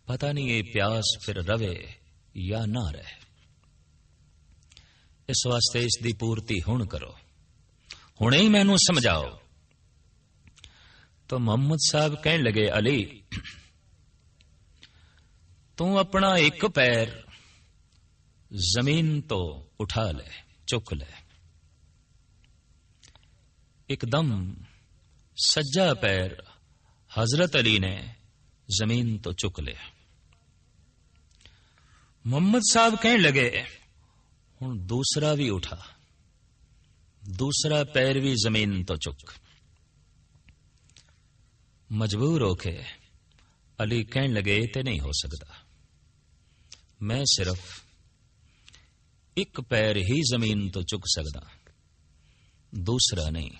ਪਤਾ ਨਹੀਂ ਇਹ ਪਿਆਸ ਫਿਰ ਰਵੇ ਜਾਂ ਨਾ ਰਹੇ। ਇਸ ਵਾਸਤੇ ਇਸ ਦੀ ਪੂਰਤੀ ਹੁਣ ਕਰੋ, ਹੁਣੇ ਹੀ ਮੈਨੂੰ ਸਮਝਾਓ। तो मोहम्मद साहब कहने लगे, अली तू अपना एक पैर जमीन तो उठा ले, चुक ले। एकदम सज्जा पैर हजरत अली ने जमीन तो चुक लिया। मोहम्मद साहब कहने लगे, हुण दूसरा भी उठा, दूसरा पैर भी जमीन तो चुक। मजबूर होके अली कहने लगे, ते नहीं हो सकता, मैं सिर्फ एक पैर ही जमीन तो चुक सकदा, दूसरा नहीं।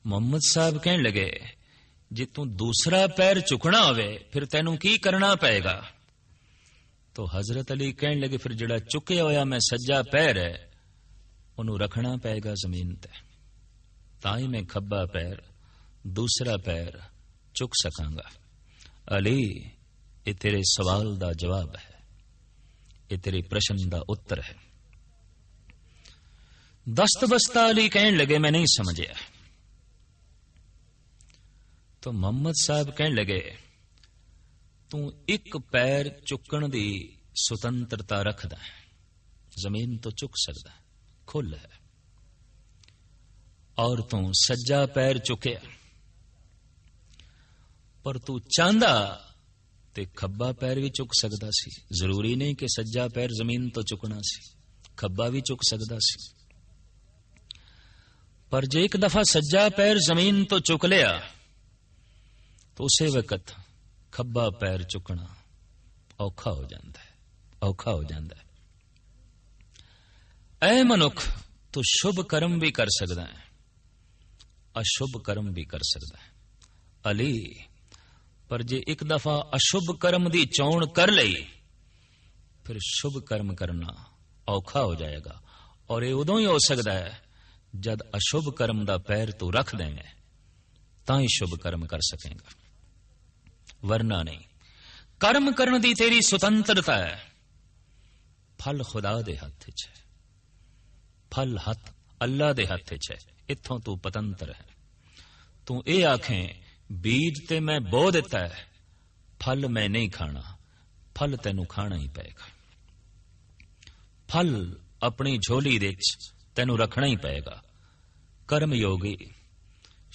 मोहम्मद साहब कहने लगे, जे तू दूसरा पैर चुकना होवे फिर तैनू की करना पएगा? तो हजरत अली कहने लगे, फिर जिहड़ा चुकिया होया मैं सज्जा पैर है उन्होंने रखना पएगा जमीन ते, तां ही मैं खब्बा पैर दूसरा पैर चुक सकांगा। अली ये तेरे सवाल दा जवाब है, ये तेरे प्रश्न दा उत्तर है। दस्त बस्ता अली कहने लगे, मैं नहीं समझिया। तो मोहम्मद साहब कहने लगे, तू एक पैर चुकन दी सुतंत्रता रखदा है, जमीन तो चुक सकदा, खुल है, और तू सज्जा पैर चुकिया, पर तू चाहता ते खब्बा पैर भी चुक सकदा सी। जरूरी नहीं कि सज्जा पैर जमीन तो चुकना सी, खब्बा भी चुक सकदा सी। पर जे एक दफा सज्जा पैर जमीन तो चुक लिया तो उसे वक्त खब्बा पैर चुकना औखा हो जाता है, औखा हो जाता है। ऐ मनुख, तू शुभ कर्म भी कर सकदा है, अशुभ कर्म भी कर सकदा है। अली, पर जे एक दफा अशुभ कर्म दी चोण कर लई फिर शुभ कर्म करना औखा हो जाएगा, और ये उदों ही हो सकता है जद अशुभ कर्म दा पैर तू रख देंगे तां ही शुभ कर्म कर सकेगा, वरना नहीं। कर्म करने दी तेरी स्वतंत्रता है, फल खुदा दे हथ च है, फल हथ अल्लाह दे हथ च है, इत्थों तू पतंत्र है। तू ये आखें बीज ते मैं बो दिता है, फल मैं नहीं खाना, फल तेनू खाना ही पेगा। फल अपनी झोली दे तेनू रखना ही पेगा। कर्म योगी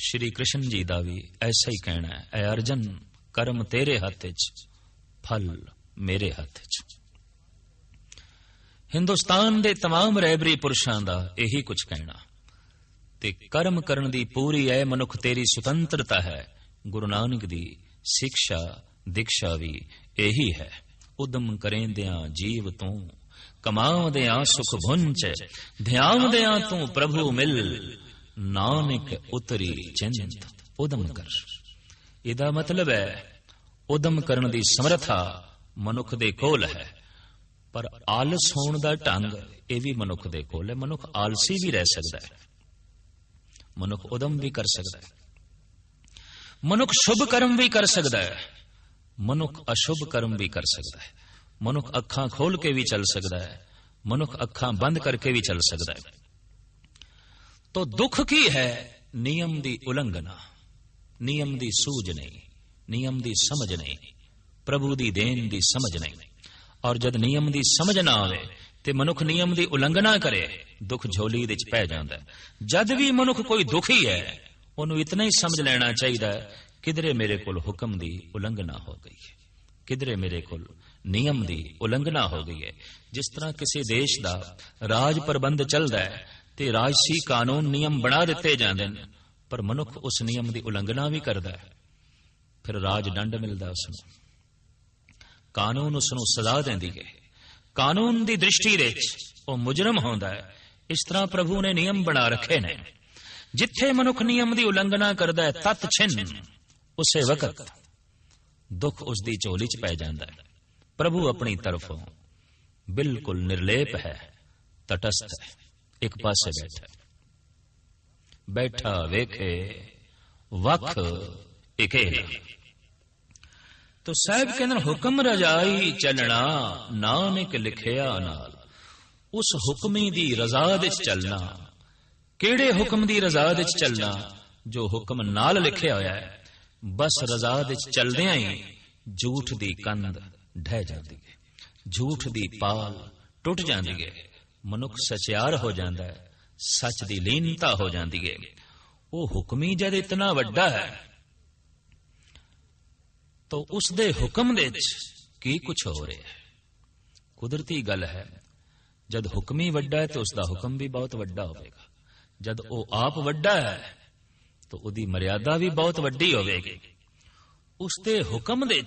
श्री कृष्ण जी दा भी ऐसा ही कहना है, ऐ अर्जन कर्म तेरे हथ च, फल मेरे हथ च। हिंदुस्तान दे तमाम रहबरी पुरुषां दा यही कुछ कहना, ते कर्म करन दी पूरी ऐ मनुख तेरी स्वतंत्रता है। गुरु नानक दी शिक्षा दीक्षा भी यही है। उदम करेंदियां जीव तू, कमावदियां सुख भुंच, ध्यावदियां तू प्रभु मिल, नानक उतरी चिंत उदम कर। इहदा मतलब है उदम करन दी समर्था मनुख दे कोल है, पर आलस होने दा ढंग यह भी मनुख दे कोल है। मनुख आलसी भी रह सकता है, मनुख उदम भी कर सकता है, मनुख शुभ कर्म भी कर सकता है, मनुख अशुभ कर्म भी कर सकता है। मनुख अखां खोल के भी चल सकता है, मनुख अखां बंद करके भी चल सकता है। तो दुख की है नियम दी उलंघना, नियम दी सूझ नहीं, नियम दी समझ नहीं, प्रभु दी देन दी समझ नहीं। और जद नियम दी समझ ना आवे ते मनुख नियम दी उलंघना करे, दुख झोली दे च पै जांदा है। जद भी मनुख कोई दुखी है उन्होंने इतना ही समझ लेना चाहिए किधरे मेरे कोल हुक्म दी उलंघना हो गई है, किधरे मेरे कोल नियम दी उलंघना हो गई है। जिस तरह किसी देश दा राज प्रबंध चलता है ते राजसी कानून नियम बना दिते जाते हैं, पर मनुख उस नियम की उलंघना भी करता है, फिर राज दंड मिलता उसनूं, कानून उसनूं सजा देंदी है, कानून की दृष्टि दे वो मुजरम होंदा है। इस तरह प्रभु ने नियम बना रखे ने। जिथे मनुख नियम की उलंघना करता है तत् छिन उसे वक्त दुख उसकी झोली च पै जाता है, प्रभु अपनी तरफों बिल्कुल निर्लेप है, तटस्थ है, एक पासे बैठा वेखे वख इकेला। तो साहब कहते हुक्म रजाई चलना, नानक लिखिया नाल। उस हुक्मी दी रजा दे चलना। केड़े हुक्म दी रजा दे चलना? जो हुक्म नाल लिखिया होया है। बस रजा दे चलदियां ही झूठ दी कंध ढह जाती है, झूठ दी पाल टुट जाती है, मनुख सचियार हो जाता है, सच दी लीनता हो जाती है। वो हुक्मी जद इतना वड्डा है तो उसदे हुक्म दे की कुछ हो रहा है। कुदरती गल है, जद हुक्मी वड्डा है तो उसका हुक्म भी बहुत वड्डा होगा। जद वो आप वड्डा है तो उसकी मर्यादा भी बहुत वड्डी होगी। उसदे हुक्म दे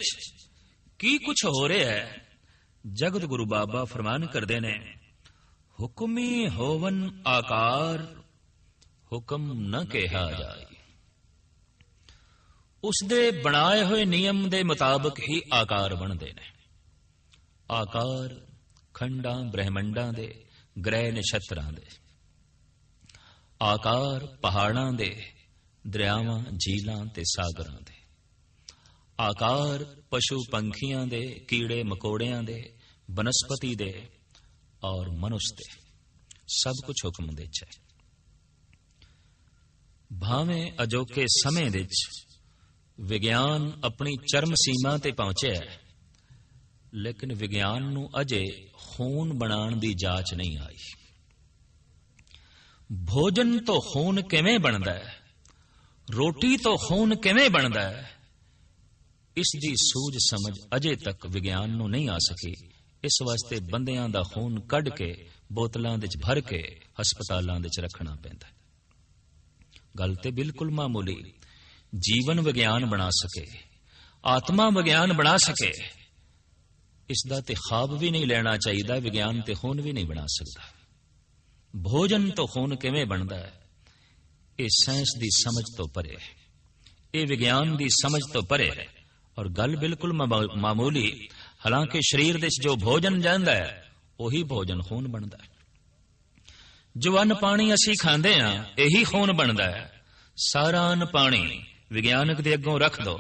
की कुछ हो रहा है। जगत गुरु बाबा फरमान करते ने, हुक्मी होवन आकार, हुक्म न कहा जाए। उसदे बनाए हुए नियम दे मुताबिक ही आकार बनते ने। आकार खंडा ब्रह्मंडां दे, ग्रह नक्षत्रां दे। आकार पहाड़ां दे, दरियावां झीलां ते सागरां दे। आकार पशु पंखियां दे, कीड़े मकोड़ियां दे, बनस्पति दे और मनुष्य दे। सब कुछ हुक्म दे है। भावें अजोके समय दे विज्ञान अपनी चरम सीमा ते पहुंचे है, लेकिन विज्ञान नूं अजे खून बनाने की जांच नहीं आई। भोजन तो खून किवें बनता है, रोटी तो खून किवें बनता है, इसकी सूझ समझ अजे तक विज्ञान नूं नहीं आ सकी। इस वास्ते बंदियां दा खून कढ़ के बोतलां दे भर के हस्पतालां दे रखना पैंदा। गल ते बिल्कुल मामूली। जीवन विज्ञान बना सके, आत्मा विज्ञान बना सके, इसदा ते ख्वाब भी नहीं लेना चाहिए। विज्ञान ते खून भी नहीं बना सकता। भोजन तो खून किवें बनता है, ये साइंस दी समझ तो परे है, ये विज्ञान दी समझ तो परे है। और गल बिल्कुल मामूली। हालांकि शरीर दे जो भोजन जांदा है वही भोजन खून बनता है। जो अन्न पानी असी खांदे हां यही खून बनता है। सारा अन्न पानी विज्ञानक दे अगों रख दो,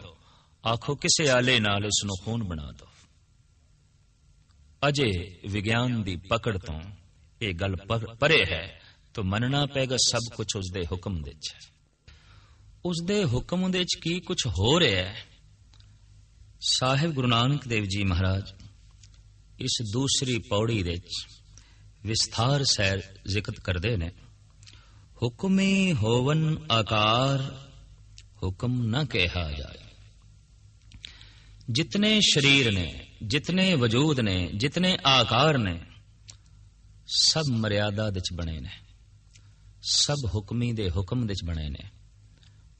आखो किसे आले नाल इसनूं खून बना दो। अजे विज्ञान दी पकड़ तो ये गल परे है, तो मनना पेगा सब कुछ उसदे हुक्म दे है। उसदे हुक्म दे की कुछ हो रहा है। साहिब गुरु नानक देव जी महाराज इस दूसरी पौड़ी दे विस्तार सैर जिक्र करते ने, हुक्मी होवन आकार, हुक्म न कहा जाए। जितने शरीर ने, जितने वजूद ने, जितने आकार ने, सब मर्यादा दिच बने ने, सब हुक्मी दे हुक्म दिच बने ने।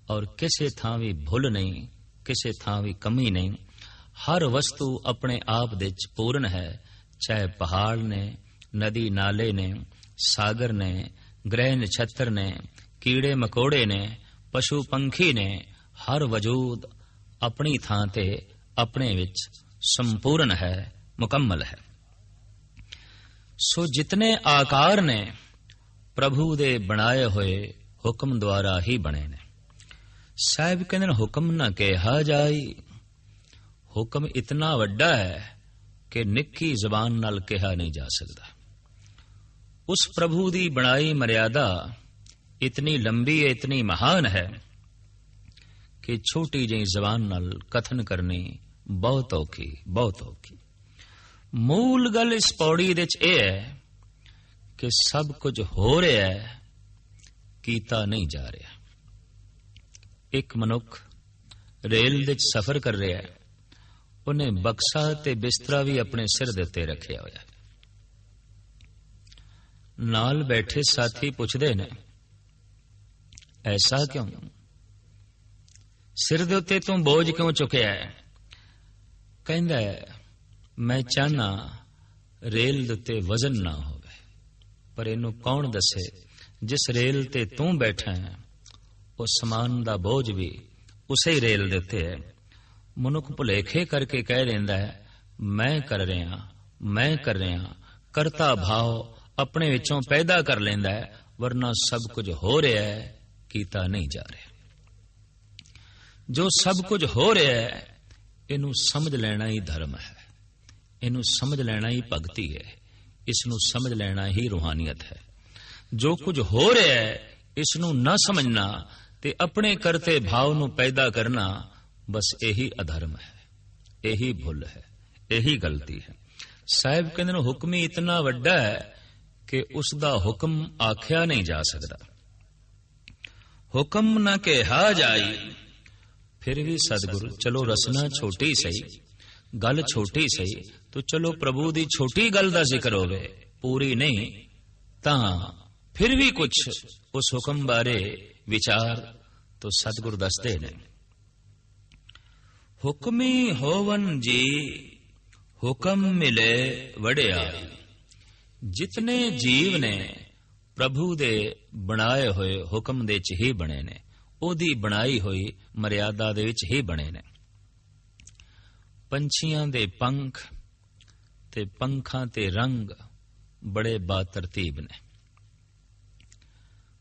और किसे थां भी भुल नहीं, किसे थां भी कमी नहीं। हर वस्तु अपने आप दिच पूर्ण है। चाहे पहाड़ ने, नदी नाले ने, सागर ने, ग्रह नक्षत्र ने, कीड़े मकोड़े ने, पशु पंखी ने, हर वजूद अपनी थां ते अपने विच संपूर्ण है, मुकम्मल है। सो जितने आकार ने प्रभु दे बनाए हुए हुक्म द्वारा ही बने ने। साहिब कहते हुक्म न कहा जाए। हुक्म इतना वड्डा है कि निक्की जबान नाल कहा नहीं जा सकता। उस प्रभु दी बनाई मर्यादा इतनी लंबी है, इतनी महान है कि छोटी जी जबान नाल कथन करनी बहुत औखी, बहुत औखी। मूल गल इस पौड़ी दे च यह है कि सब कुछ हो रहा है, कीता नहीं जा रहा। एक मनुख रेल दे सफर कर रहा है, उन्हें बक्सा ते बिस्तरा भी अपने सिर दे उत्ते रखिया होया। नाल बैठे साथी पुछदे ने, ऐसा क्यों? सिर दे उत्ते तू बोझ क्यों चुकिया है? कहंदा है, मैं चाहना रेल दे उत्ते वजन ना होवे, पर इनू कौन दसे जिस रेल ते तू बैठा है उस समान दा बोझ भी उसे ही रेल दे उत्ते है। मनुख भुलेखे करके कह देंदा है, मैं कर ਰਿਹਾ ਕਰਤਾ ਭਾਵ ਆਪਣੇ ਵਿੱਚੋਂ ਪੈਦਾ ਕਰ ਲੈਂਦਾ ਹੈ, ਵਰਨਾ ਸਭ ਕੁਝ ਹੋ ਰਿਹਾ ਹੈ, ਕੀਤਾ ਨਹੀਂ ਜਾ ਰਿਹਾ। ਜੋ ਸਭ ਕੁਝ ਹੋ ਰਿਹਾ ਹੈ, ਇਹਨੂੰ ਸਮਝ ਲੈਣਾ ਹੀ ਧਰਮ ਹੈ, ਇਹਨੂੰ ਸਮਝ ਲੈਣਾ ਹੀ ਭਗਤੀ ਹੈ, ਇਸ ਨੂੰ ਸਮਝ ਲੈਣਾ ਹੀ ਰੂਹਾਨੀਅਤ ਹੈ। ਜੋ ਕੁਝ ਹੋ ਰਿਹਾ ਹੈ, ਇਸ ਨੂੰ ਨਾ ਸਮਝਣਾ ਤੇ ਆਪਣੇ ਕਰਤੇ ਭਾਵ ਨੂੰ ਪੈਦਾ ਕਰਨਾ, ਬਸ ਇਹੀ ਅਧਰਮ ਹੈ, ਇਹੀ ਭੁੱਲ ਹੈ, ਇਹੀ ਗਲਤੀ ਹੈ। ਸਾਹਿਬ ਕਹਿੰਦੇ ਨੇ ਹੁਕਮ ਹੀ ਇਤਨਾ ਵੱਡਾ ਹੈ ਕਿ ਉਸ ਦਾ ਹੁਕਮ ਆਖਿਆ ਨਹੀਂ ਜਾ ਸਕਦਾ। ਹੁਕਮ ਨਾ ਕਿਹਾ ਜਾਈ, ਫਿਰ ਵੀ ਸਤਿਗੁਰ ਚਲੋ ਰਸਨਾ ਛੋਟੀ ਸਹੀ, ਗੱਲ ਛੋਟੀ ਸਹੀ, ਤੋ ਚਲੋ ਪ੍ਰਭੂ ਦੀ ਛੋਟੀ ਗੱਲ ਦਾ ਜ਼ਿਕਰ ਹੋਵੇ, ਪੂਰੀ ਨਹੀਂ, ਤਾਂ ਫਿਰ ਵੀ ਕੁਝ ਉਸ ਹੁਕਮ ਬਾਰੇ ਵਿਚਾਰ ਤੋ ਸਤਿਗੁਰ ਦੱਸਦੇ ਨੇ। ਹੁਕਮੀ ਹੋਵਨ ਜੀ ਹੁਕਮ ਮਿਲੇ ਵਡਿਆਈ। ਜਿਤਨੇ ਜੀਵ ਨੇ ਪ੍ਰਭੂ ਦੇ ਬਣਾਏ ਹੋਏ ਹੁਕਮ ਦੇ ਚ ਹੀ ਬਣੇ ਨੇ, ਉਹਦੀ ਬਣਾਈ ਹੋਈ ਮਰਿਆਦਾ ਦੇ ਵਿੱਚ ਹੀ ਬਣੇ ਨੇ। ਪੰਛੀਆਂ ਦੇ ਪੰਖ ਤੇ ਪੰਖਾਂ ਤੇ ਰੰਗ ਬੜੇ ਬਾਤਰਤੀਬ ਨੇ।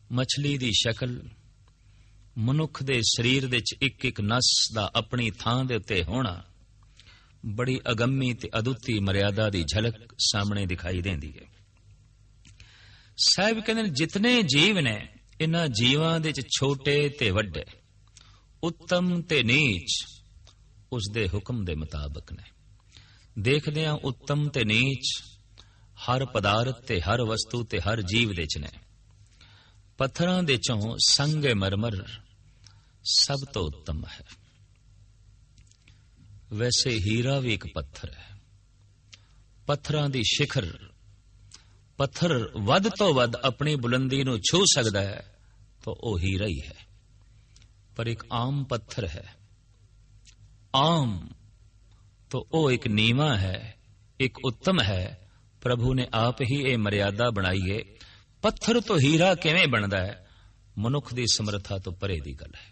ਮਛਲੀ ਦੀ ਸ਼ਕਲ, ਮਨੁੱਖ ਦੇ ਸਰੀਰ ਦੇ ਚ ਇੱਕ ਇੱਕ ਨਸ ਦਾ ਆਪਣੀ ਥਾਂ ਦੇ ਉੱਤੇ ਹੋਣਾ, ਬੜੀ ਅਗੰਮੀ ਤੇ ਅਦੁੱਤੀ ਮਰਿਆਦਾ ਦੀ ਝਲਕ ਸਾਹਮਣੇ ਦਿਖਾਈ ਦਿੰਦੀ ਹੈ। ਸਾਹਿਬ ਕਹਿੰਦੇ ਨੇ ਜਿਤਨੇ ਜੀਵ ਨੇ, ਇਹਨਾਂ ਜੀਵਾਂ ਦੇ ਚ ਛੋਟੇ ਤੇ ਵੱਡੇ, ਉੱਤਮ ਤੇ ਨੀਚ, ਉਸ ਦੇ ਹੁਕਮ ਦੇ ਮੁਤਾਬਕ ਨੇ। ਦੇਖਦੇ ਹਾਂ ਉੱਤਮ ਤੇ ਨੀਚ ਹਰ ਪਦਾਰਥ ਤੇ ਹਰ ਵਸਤੂ ਤੇ ਹਰ ਜੀਵ ਦੇ ਚ ਨੇ। ਪੱਥਰਾਂ ਦੇ ਚੋਂ ਸੰਗੇ ਮਰਮਰ ਸਭ ਤੋਂ ਉੱਤਮ ਹੈ। ਵੈਸੇ ਹੀਰਾ ਵੀ ਇੱਕ ਪੱਥਰ ਹੈ। ਪੱਥਰਾਂ ਦੀ ਸਿਖਰ, ਪੱਥਰ ਵੱਧ ਤੋਂ ਵੱਧ ਆਪਣੀ ਬੁਲੰਦੀ ਨੂੰ ਛੂ ਸਕਦਾ ਹੈ ਤਾਂ ਉਹ ਹੀਰਾ ਹੀ ਹੈ। ਪਰ ਇੱਕ ਆਮ ਪੱਥਰ ਹੈ, ਆਮ ਤਾਂ ਉਹ ਇੱਕ ਨੀਵਾਂ ਹੈ, ਇੱਕ ਉੱਤਮ ਹੈ। ਪ੍ਰਭੂ ਨੇ ਆਪ ਹੀ ਇਹ ਮਰਿਆਦਾ ਬਣਾਈ ਹੈ। ਪੱਥਰ ਤੋਂ ਹੀਰਾ ਕਿਵੇਂ ਬਣਦਾ ਹੈ, ਮਨੁੱਖ ਦੀ ਸਮਰੱਥਾ ਤੋਂ ਪਰੇ ਦੀ ਗੱਲ ਹੈ।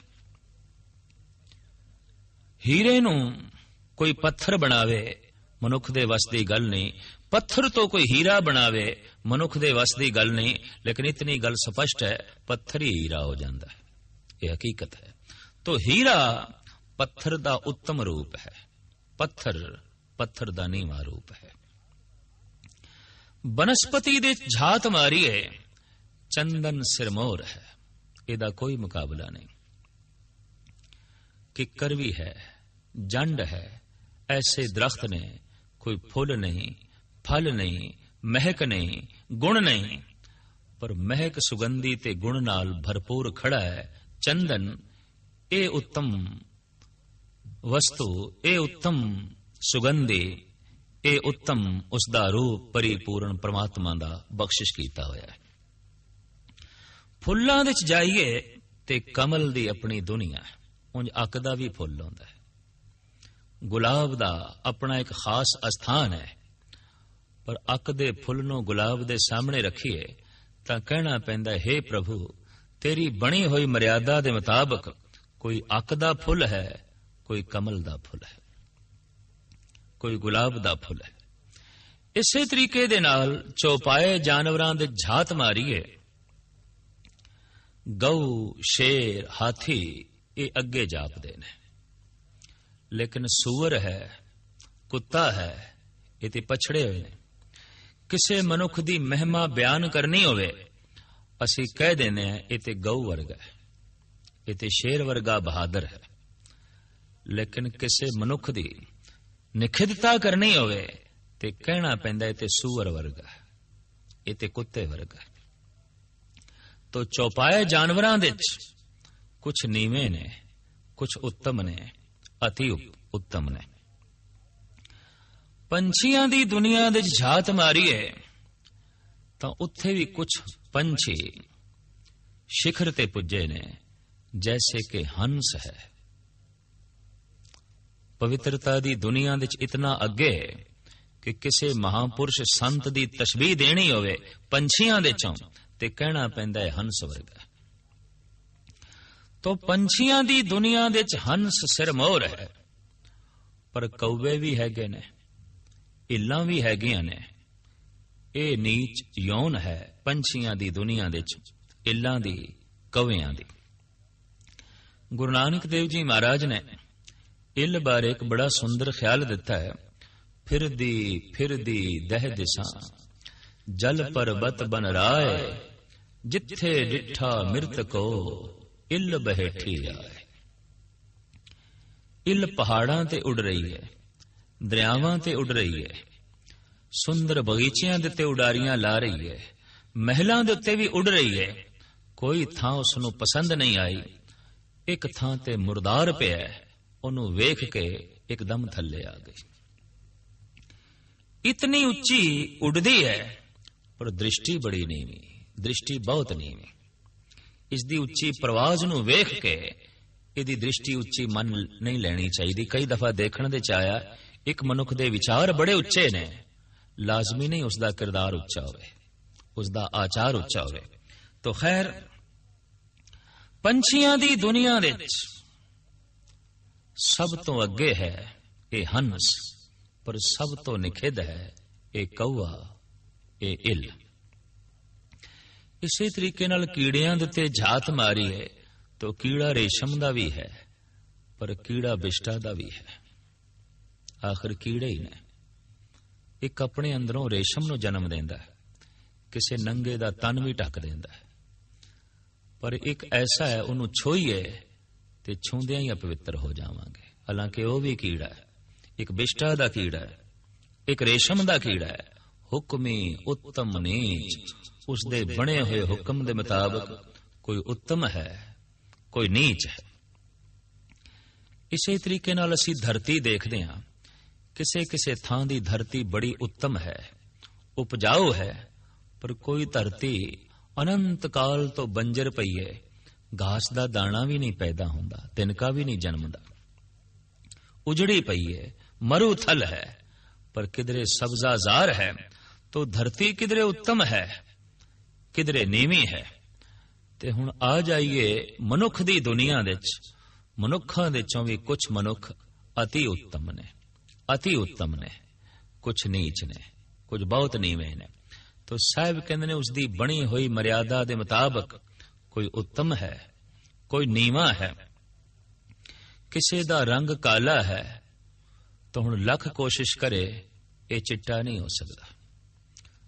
ਹੀਰੇ ਨੂੰ ਕੋਈ ਪੱਥਰ ਬਣਾਵੇ, ਮਨੁੱਖ ਦੇ ਵੱਸ ਦੀ ਗੱਲ ਨਹੀਂ। ਪੱਥਰ ਤੋਂ ਕੋਈ ਹੀਰਾ ਬਣਾਵੇ, ਮਨੁੱਖ ਦੇ ਵੱਸ ਦੀ ਗੱਲ ਨਹੀਂ। ਲੇਕਿਨ ਇਤਨੀ ਗੱਲ ਸਪਸ਼ਟ ਹੈ, ਪੱਥਰ ਹੀ ਹੀਰਾ ਹੋ ਜਾਂਦਾ ਹੈ, ਇਹ ਹਕੀਕਤ ਹੈ। ਤੋ ਹੀਰਾ ਪੱਥਰ ਦਾ ਉੱਤਮ ਰੂਪ ਹੈ, ਪੱਥਰ ਦਾ ਨੀਵਾਂ ਰੂਪ ਹੈ। ਬਨਸਪਤੀ ਦੇ ਝਾਤ ਮਾਰੀਏ, ਚੰਦਨ ਸਿਰਮੌਰ ਹੈ, ਇਹਦਾ ਕੋਈ ਮੁਕਾਬਲਾ ਨਹੀਂ। ਕਿੱਕਰ ਵੀ ਹੈ, ਜੰਡ ਹੈ, ऐसे दरख्त ने कोई फूल नहीं, फल नहीं, महक नहीं, गुण नहीं, पर महक सुगंधी ते गुण नाल भरपूर खड़ा है। चंदन ए उत्तम वस्तु, ए उत्तम सुगंधी, ए उत्तम उसदा रूप परिपूर्ण परमात्मा दा बख्शिश कीता होया है। फुल्लां दे च जाइए ते कमल दी अपनी दुनिया, उंज अक दा भी फुल होंदा है, गुलाब दा अपना एक खास अस्थान है। पर अक दे फुल नूं गुलाब दे सामने रखिए तां कहना पैंदा, हे प्रभु तेरी बनी हुई मर्यादा दे मुताबिक कोई अक दा फुल है, कोई कमल दा फुल है, कोई गुलाब दा फुल है। इसे तरीके दे नाल चौपाए जानवरां दे झात मारीए, गऊ, शेर, हाथी ये अगे जापदे ने, लेकिन सूअर है, कुत्ता है, ये ते पछड़े हुए ने। किसे मनुख दी महिमा बयान करनी होवे, असी कह देने हैं ये ते गऊ वर्गा है, ये ते शेर वर्गा बहादुर है। लेकिन किसे मनुख दी निखिदता करनी होवे ते कहना पैंदा ये ते सूअर वर्गा है, ये ते कुत्ते वर्गा है। तो चौपाए जानवरां दे कुछ नीवे ने, कुछ उत्तम ने, अति उत्तम ने। पंछियां दी दुनिया दे झात मारीए तां उत्थे भी कुछ पंछी शिखर ते पुजे ने, जैसे कि हंस है। पवित्रता दी दुनिया दे इतना अगे कि किसे महापुरुष संत दी तशबीह देनी होवे पंछियां दे चों ते कहना पैंदा है हंस वर्गा। तो पंछियां दी दुनिया दे च हंस सिरमौर है, पर कौवे भी हैगे ने, ਇੱਲਾਂ ਵੀ ਹੈਗੀਆਂ ਨੇ। ਇਹ ਨੀਚ ਯੌਨ ਹੈ ਪੰਛੀਆਂ ਦੀ ਦੁਨੀਆ ਦੇ ਵਿੱਚ, ਇੱਲਾਂ ਦੀ, ਕਵਿਆਂ ਦੀ। ਗੁਰੂ ਨਾਨਕ ਦੇਵ ਜੀ ਮਹਾਰਾਜ ਨੇ ਇੱਲ ਬਾਰੇ ਇੱਕ ਬੜਾ ਸੁੰਦਰ ਖਿਆਲ ਦਿੱਤਾ ਹੈ। ਫਿਰਦੀ ਫਿਰਦੀ ਦਹਿ ਦਿਸਾਂ, ਜਲ ਪਰਬਤ ਬਨ ਰਾਏ, ਜਿੱਥੇ ਡਿੱਠਾ ਮਿਰਤ ਕੋ, ਇੱਲ ਬਹਿਠੀ ਆਏ। ਇੱਲ ਪਹਾੜਾਂ ਤੇ ਉੱਡ ਰਹੀ ਹੈ, ਦਰਿਆਵਾਂ ਤੇ ਉੱਡ ਰਹੀ ਹੈ, ਸੁੰਦਰ ਬਗੀਚਿਆਂ ਦੇ ਉੱਤੇ ਉਡਾਰੀਆਂ ਲਾ ਰਹੀ ਹੈ, ਮਹਿਲਾਂ ਦੇ ਉੱਤੇ ਵੀ ਉੱਡ ਰਹੀ ਹੈ। ਕੋਈ ਥਾਂ ਉਸ ਨੂੰ ਪਸੰਦ ਨਹੀਂ ਆਈ। ਇੱਕ ਥਾਂ ਤੇ ਮੁਰਦਾਰ ਪਿਆ, ਉਹਨੂੰ ਵੇਖ ਕੇ ਇੱਕਦਮ ਥੱਲੇ ਆ ਗਈ। ਇਤਨੀ ਉੱਚੀ ਉੱਡਦੀ ਹੈ ਪਰ ਦ੍ਰਿਸ਼ਟੀ ਬੜੀ ਨੀਵੀਂ, ਦ੍ਰਿਸ਼ਟੀ ਬਹੁਤ ਨੀਵੀਂ। ਇਸ ਦੀ ਉੱਚੀ ਪ੍ਰਵਾਜ਼ ਨੂੰ ਵੇਖ ਕੇ ਇਹਦੀ ਦ੍ਰਿਸ਼ਟੀ ਉੱਚੀ ਮੰਨ ਨਹੀਂ ਲੈਣੀ ਚਾਹੀਦੀ। ਕਈ ਦਫਾ ਦੇਖਣ ਦੇ ਚ ਆਇਆ ਇੱਕ ਮਨੁੱਖ ਦੇ ਵਿਚਾਰ ਬੜੇ ਉੱਚੇ ਨੇ, ਲਾਜ਼ਮੀ ਨਹੀਂ ਉਸ ਦਾ ਕਿਰਦਾਰ ਉੱਚਾ ਹੋਵੇ, ਉਸ ਦਾ ਆਚਾਰ ਉੱਚਾ ਹੋਵੇ। ਤੋ ਖੈਰ, ਪੰਛੀਆਂ ਦੀ ਦੁਨੀਆ ਦੇ ਵਿੱਚ ਸਭ ਤੋਂ ਅੱਗੇ ਹੈ ਇਹ ਹੰਸ, ਪਰ ਸਭ ਤੋਂ ਨਿਖਿਧ ਹੈ ਇਹ ਕਊਆ, ਇਹ ਇੱਲ। ਇਸੇ ਤਰੀਕੇ ਨਾਲ ਕੀੜਿਆਂ ਦੇ ਉੱਤੇ ਝਾਤ ਮਾਰੀ ਹੈ ਤਾਂ ਕੀੜਾ ਰੇਸ਼ਮ ਦਾ ਵੀ ਹੈ, ਪਰ ਕੀੜਾ ਬਿਸ਼ਟਾ ਦਾ ਵੀ ਹੈ। ਆਖਰ ਕੀੜੇ ਹੀ ਨੇ। ਇੱਕ ਆਪਣੇ ਅੰਦਰੋਂ ਰੇਸ਼ਮ ਨੂੰ ਜਨਮ ਦਿੰਦਾ ਹੈ, ਕਿਸੇ ਨੰਗੇ ਦਾ ਤਨ ਵੀ ਢੱਕ ਦਿੰਦਾ ਹੈ, ਪਰ ਇੱਕ ਐਸਾ ਹੈ ਉਹਨੂੰ ਛੋਈਏ ਤੇ ਛੂੰਦਿਆਂ ਹੀ ਅਪਵਿੱਤਰ ਹੋ ਜਾਵਾਂਗੇ। ਹਾਲਾਂਕਿ ਉਹ ਵੀ ਕੀੜਾ ਹੈ, ਇੱਕ ਬਿਸ਼ਟਾ ਦਾ ਕੀੜਾ ਹੈ, ਇੱਕ ਰੇਸ਼ਮ ਦਾ ਕੀੜਾ ਹੈ। ਹੁਕਮੀ ਉੱਤਮ ਨੀਚ, ਉਸ ਦੇ ਬਣੇ ਹੋਏ ਹੁਕਮ ਦੇ ਮੁਤਾਬਕ ਕੋਈ ਉੱਤਮ ਹੈ, ਕੋਈ ਨੀਚ ਹੈ। ਇਸੇ ਤਰੀਕੇ ਨਾਲ ਅਸੀਂ ਧਰਤੀ ਦੇਖਦੇ ਹਾਂ। ਕਿਸੇ ਕਿਸੇ ਥਾਂ ਦੀ ਧਰਤੀ ਬੜੀ ਉੱਤਮ ਹੈ, ਉਪਜਾਊ ਹੈ, ਪਰ ਕੋਈ ਧਰਤੀ ਅਨੰਤ ਕਾਲ ਤੋਂ ਬੰਜਰ ਪਈ ਹੈ, ਘਾਸ ਦਾ ਦਾਣਾ ਵੀ ਨਹੀਂ ਪੈਦਾ ਹੁੰਦਾ, ਤਿਨਕਾ ਵੀ ਨਹੀਂ ਜਨਮਦਾ, ਉਜੜੀ ਪਈ ਹੈ, ਮਰੂ ਥਲ ਹੈ। ਪਰ ਕਿਧਰੇ ਸਬਜ਼ਾਜ਼ਾਰ ਹੈ तो धरती किधरे उत्तम है, किधरे नीवी है। ते हुण आ जाइए मनुख दी दुनिया दे विच, मनुखां दे चों भी कुछ मनुख अति उत्तम ने, अति उत्तम ने, कुछ नीच ने, कुछ बहुत नीवे ने। तो साहिब कहंदे ने उसदी बनी हुई मर्यादा दे मुताबक कोई उत्तम है, कोई नीवा है। किसी दा रंग काला है तो हुण लख कोशिश करे ये चिट्टा नहीं हो सकता।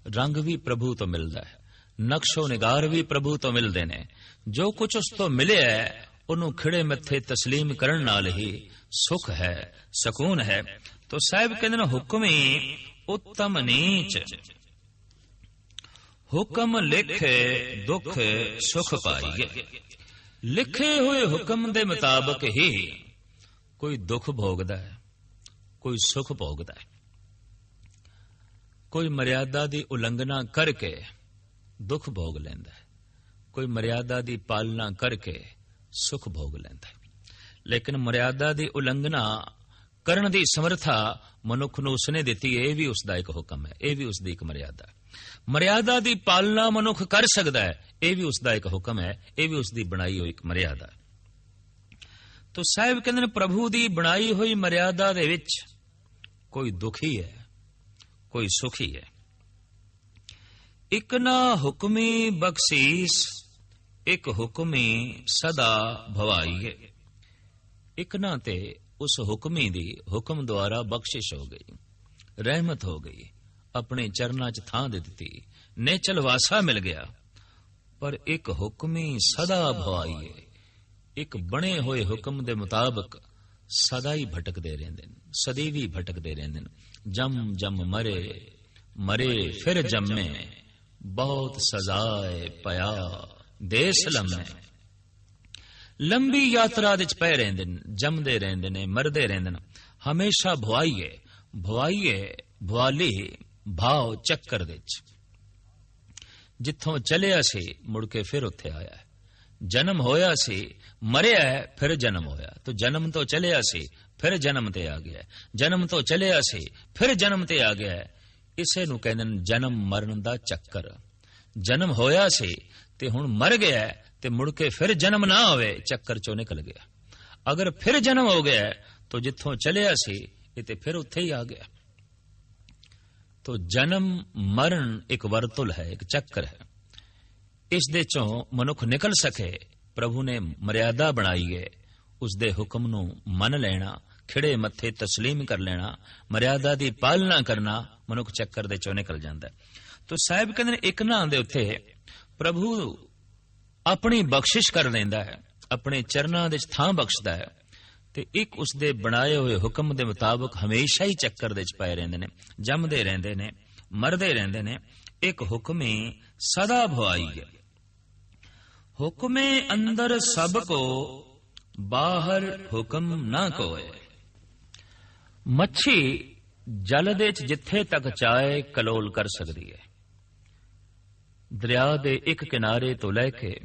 रंग भी प्रभु तो मिलता है, नक्शो निगार भी प्रभु तो मिलते ने। जो कुछ उस तो मिले है उन्होंने खिड़े मथे तस्लीम करने नाल ही सुख है, सकून है। तो साहिब कहते हैं हुक्म ही उत्तम नीच, हुक्म लिखे दुख सुख पाइए। लिखे हुए हुक्म दे मुताबिक ही कोई दुख भोगदा है, कोई सुख भोगदा है। कोई मर्यादा की उलंघना करके दुख भोग लेंदा है, कोई मर्यादा की पालना करके सुख भोग लेंदा है। लेकिन मर्यादा की उलंघना करने की समर्था मनुख नूं उसने दिती, यह भी उसका एक हुक्म है, यह भी उसकी एक मर्यादा है। मर्यादा की पालना मनुख कर सकता है, यह भी उसका एक हुक्म है, यह भी उसकी बनाई हुई एक मर्यादा है। तो साहिब कहते प्रभु की बनाई हुई मर्यादा दे विच कोई दुखी है, कोई सुखी है। एक ना हुक्मी बख्शीस, एक हुक्मी सदा भवाई है। एक ना ते उस हुक्मी दी हुक्म द्वारा बख्शिश हो गई, रहमत हो गई, अपने चरना च थां दे दिती, नेचल वासा मिल गया। पर एक हुक्मी सदा भवाई है, एक बने हुए हुक्म दे मुताबिक सदा ही भटकते रहंदे ने, सदैवी भटकते रहंदे ने। जम जम मरे, मरे फिर जमे, बहुत सजाए पया देस लम्हे। लंबी यात्रा विच पै रहिंदे ने, जमदे रहिंदे ने, मरदे रहिंदे ने। हमेशा भुआईए भुआईए भुआली भाव चक्कर विच। जिथों चलिया सी मुड़ के फिर उत्थे आया है। जन्म होया सी, मरिया है, फिर जन्म होया। तो जन्म तो चलिया सी, फिर जन्म ते आ गया, जन्म तो चलिया सी, फिर जन्म ते आ गया। इसे नूं कहंदे ने जन्म मरण दा चक्कर। जन्म होया सी ते हुण मर गया ते मुड़ के फिर जन्म ना होवे, चक्कर चों निकल गया। अगर फिर जन्म हो गया तो जिथों चलिया सी ये ते फिर उत्थे ही आ गया। तो जन्म मरण एक वर्तुल है, एक चक्र है। इस दे चों मनुख निकल सके, प्रभु ने मर्यादा बनाई है, उस दे हुक्म नूं मन लेना, खिड़े मत्थे तस्लीम कर लेना, मर्यादा दी पालना करना, मनुख चक्कर दे चों निकल जांदा है। तो साहिब कहंदे ने एक ना दे उत्ते प्रभु अपनी बख्शिश कर लेंदा है, अपने चरनां दे थां बख्शदा है, ते एक उसदे बनाए हुए हुक्म दे मुताबिक हमेशा ही चक्कर दे च पए रहिंदे ने, जमदे रहिंदे ने, मरदे रहिंदे ने। एक हुक्म सदा भवाई है, हुक्मे अंदर सबको, बाहर हुक्म ना कोय। मच्छी जल दे च जिथे तक चाहे कलोल कर सकती है, दरिया दे एक किनारे तो लैके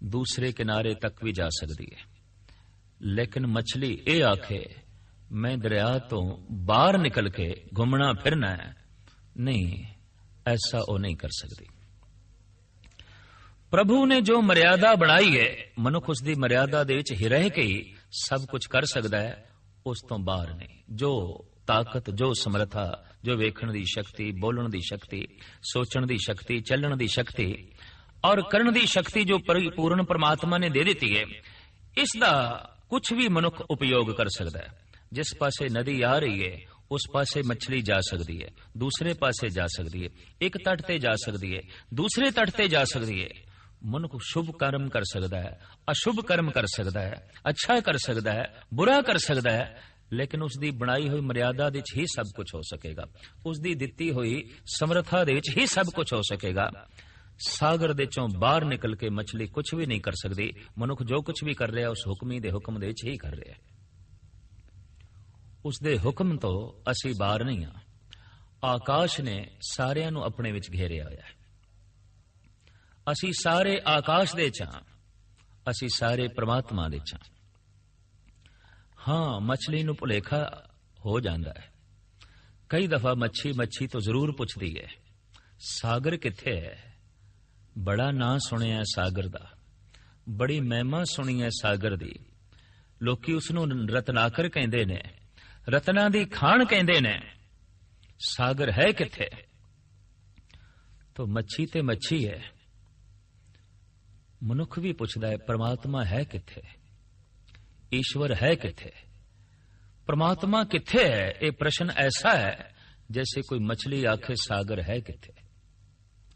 दूसरे किनारे तक भी जा सकती है, लेकिन मछली ये आखे मैं दरिया तो बाहर निकल के घूमना फिरना है, नहीं, ऐसा वो नहीं कर सकती। प्रभु ने जो मर्यादा बनाई है, मनुख उसकी मर्यादा दे विच ही रह के ही सब कुछ कर सकता है, उस तो बाहर नहीं। जो ताकत, जो समर्था, जो वेखण दी शक्ति, बोलण दी शक्ति, सोचण दी शक्ति, चलण दी शक्ति और करण दी शक्ति जो परिपूर्ण परमात्मा ने दे दी है, इसका कुछ भी मनुख उपयोग कर सकता है। जिस पासे नदी आ रही है उस पासे मछली जा सकती है, दूसरे पासे जा सकती है, एक तट ते जा सकती है, दूसरे तट ते जा सकती है। मनुख शुभ कर्म कर सकता है, अशुभ कर्म कर सकता है, अच्छा कर सकता है, बुरा कर सकता है, लेकिन उसकी बनाई हुई मर्यादा दे ही सब कुछ हो सकेगा, उसकी दिती हुई समर्था दे ही सब कुछ हो सकेगा। सागर दे चों बाहर निकल के मछली कुछ भी नहीं कर सकती। मनुख जो कुछ भी कर रहा उस हुक्मी दे हुक्म दे ही कर रहा है, उसदे हुक्म तो असी बाहर नहीं हाँ। आकाश ने सारियां नूं अपने विच घेरिया होया है, असी सारे आकाश दे च हां, असी सारे परमात्मा दे च हां। हाँ, मछली नूं भुलेखा हो जाता है, कई दफा मच्छी तो जरूर पूछती है सागर किथे है, बड़ा ना सुनिया सागर दा, बड़ी महिमा सुनी है सागर दी, लोकी उसनूं रत्नाकर कहंदे ने, रत्ना दी खान कहंदे ने, सागर है किथे? तो मच्छी ते मच्छी है। मनुख भी पूछदा है परमात्मा है किथे, ईश्वर है किथे, परमात्मा किथे है? ये प्रश्न ऐसा है जैसे कोई मछली आखे सागर है किथे,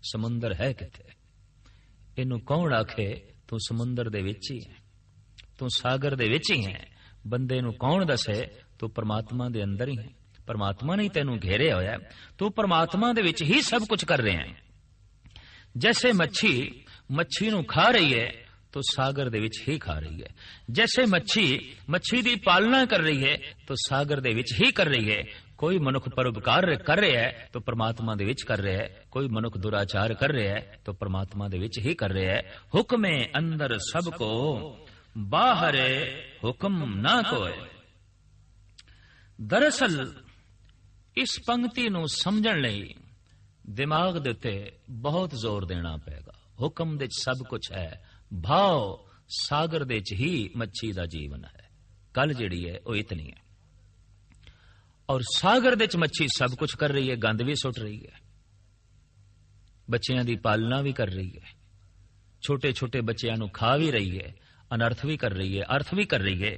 समुंदर है किथे। इनू कौन आखे तू समुंदर दे विच ही है, तू सागर दे विच ही है। बंदे नू कौन दसे तू परमात्मा दे अंदर ही है, परमात्मा ने तेनू घेरे होया, तू परमात्मा दे विच ही सब कुछ कर रहे हैं। जैसे मच्छी नू खा रही है तो सागर दे विच ही खा रही है, जैसे मच्छी दी पालना कर रही है तो सागर दे विच ही कर रही है। कोई मनुख परोपकार कर रहा है तो परमात्मा दे विच कर रहा है, कोई मनुख दुराचार कर रहा है तो परमात्मा दे विच ही कर रहा है। हुक्मे अंदर सबको, बाहर हुक्म ना कोय। दरअसल इस पंक्ति नू समझण लई दिमाग दे उत्ते बहुत जोर देना पेगा। हुक्म दे सब कुछ है, भाव सागर दे च ही मच्छी दा जीवन है, कल जिहड़ी है वो इतनी है। और सागर दे च मच्छी सब कुछ कर रही है, गंद भी सुट रही है, बच्चियां दी पालना भी कर रही है, छोटे छोटे बच्चियां नू खा भी रही है, अनर्थ भी कर रही है, अर्थ भी कर रही है।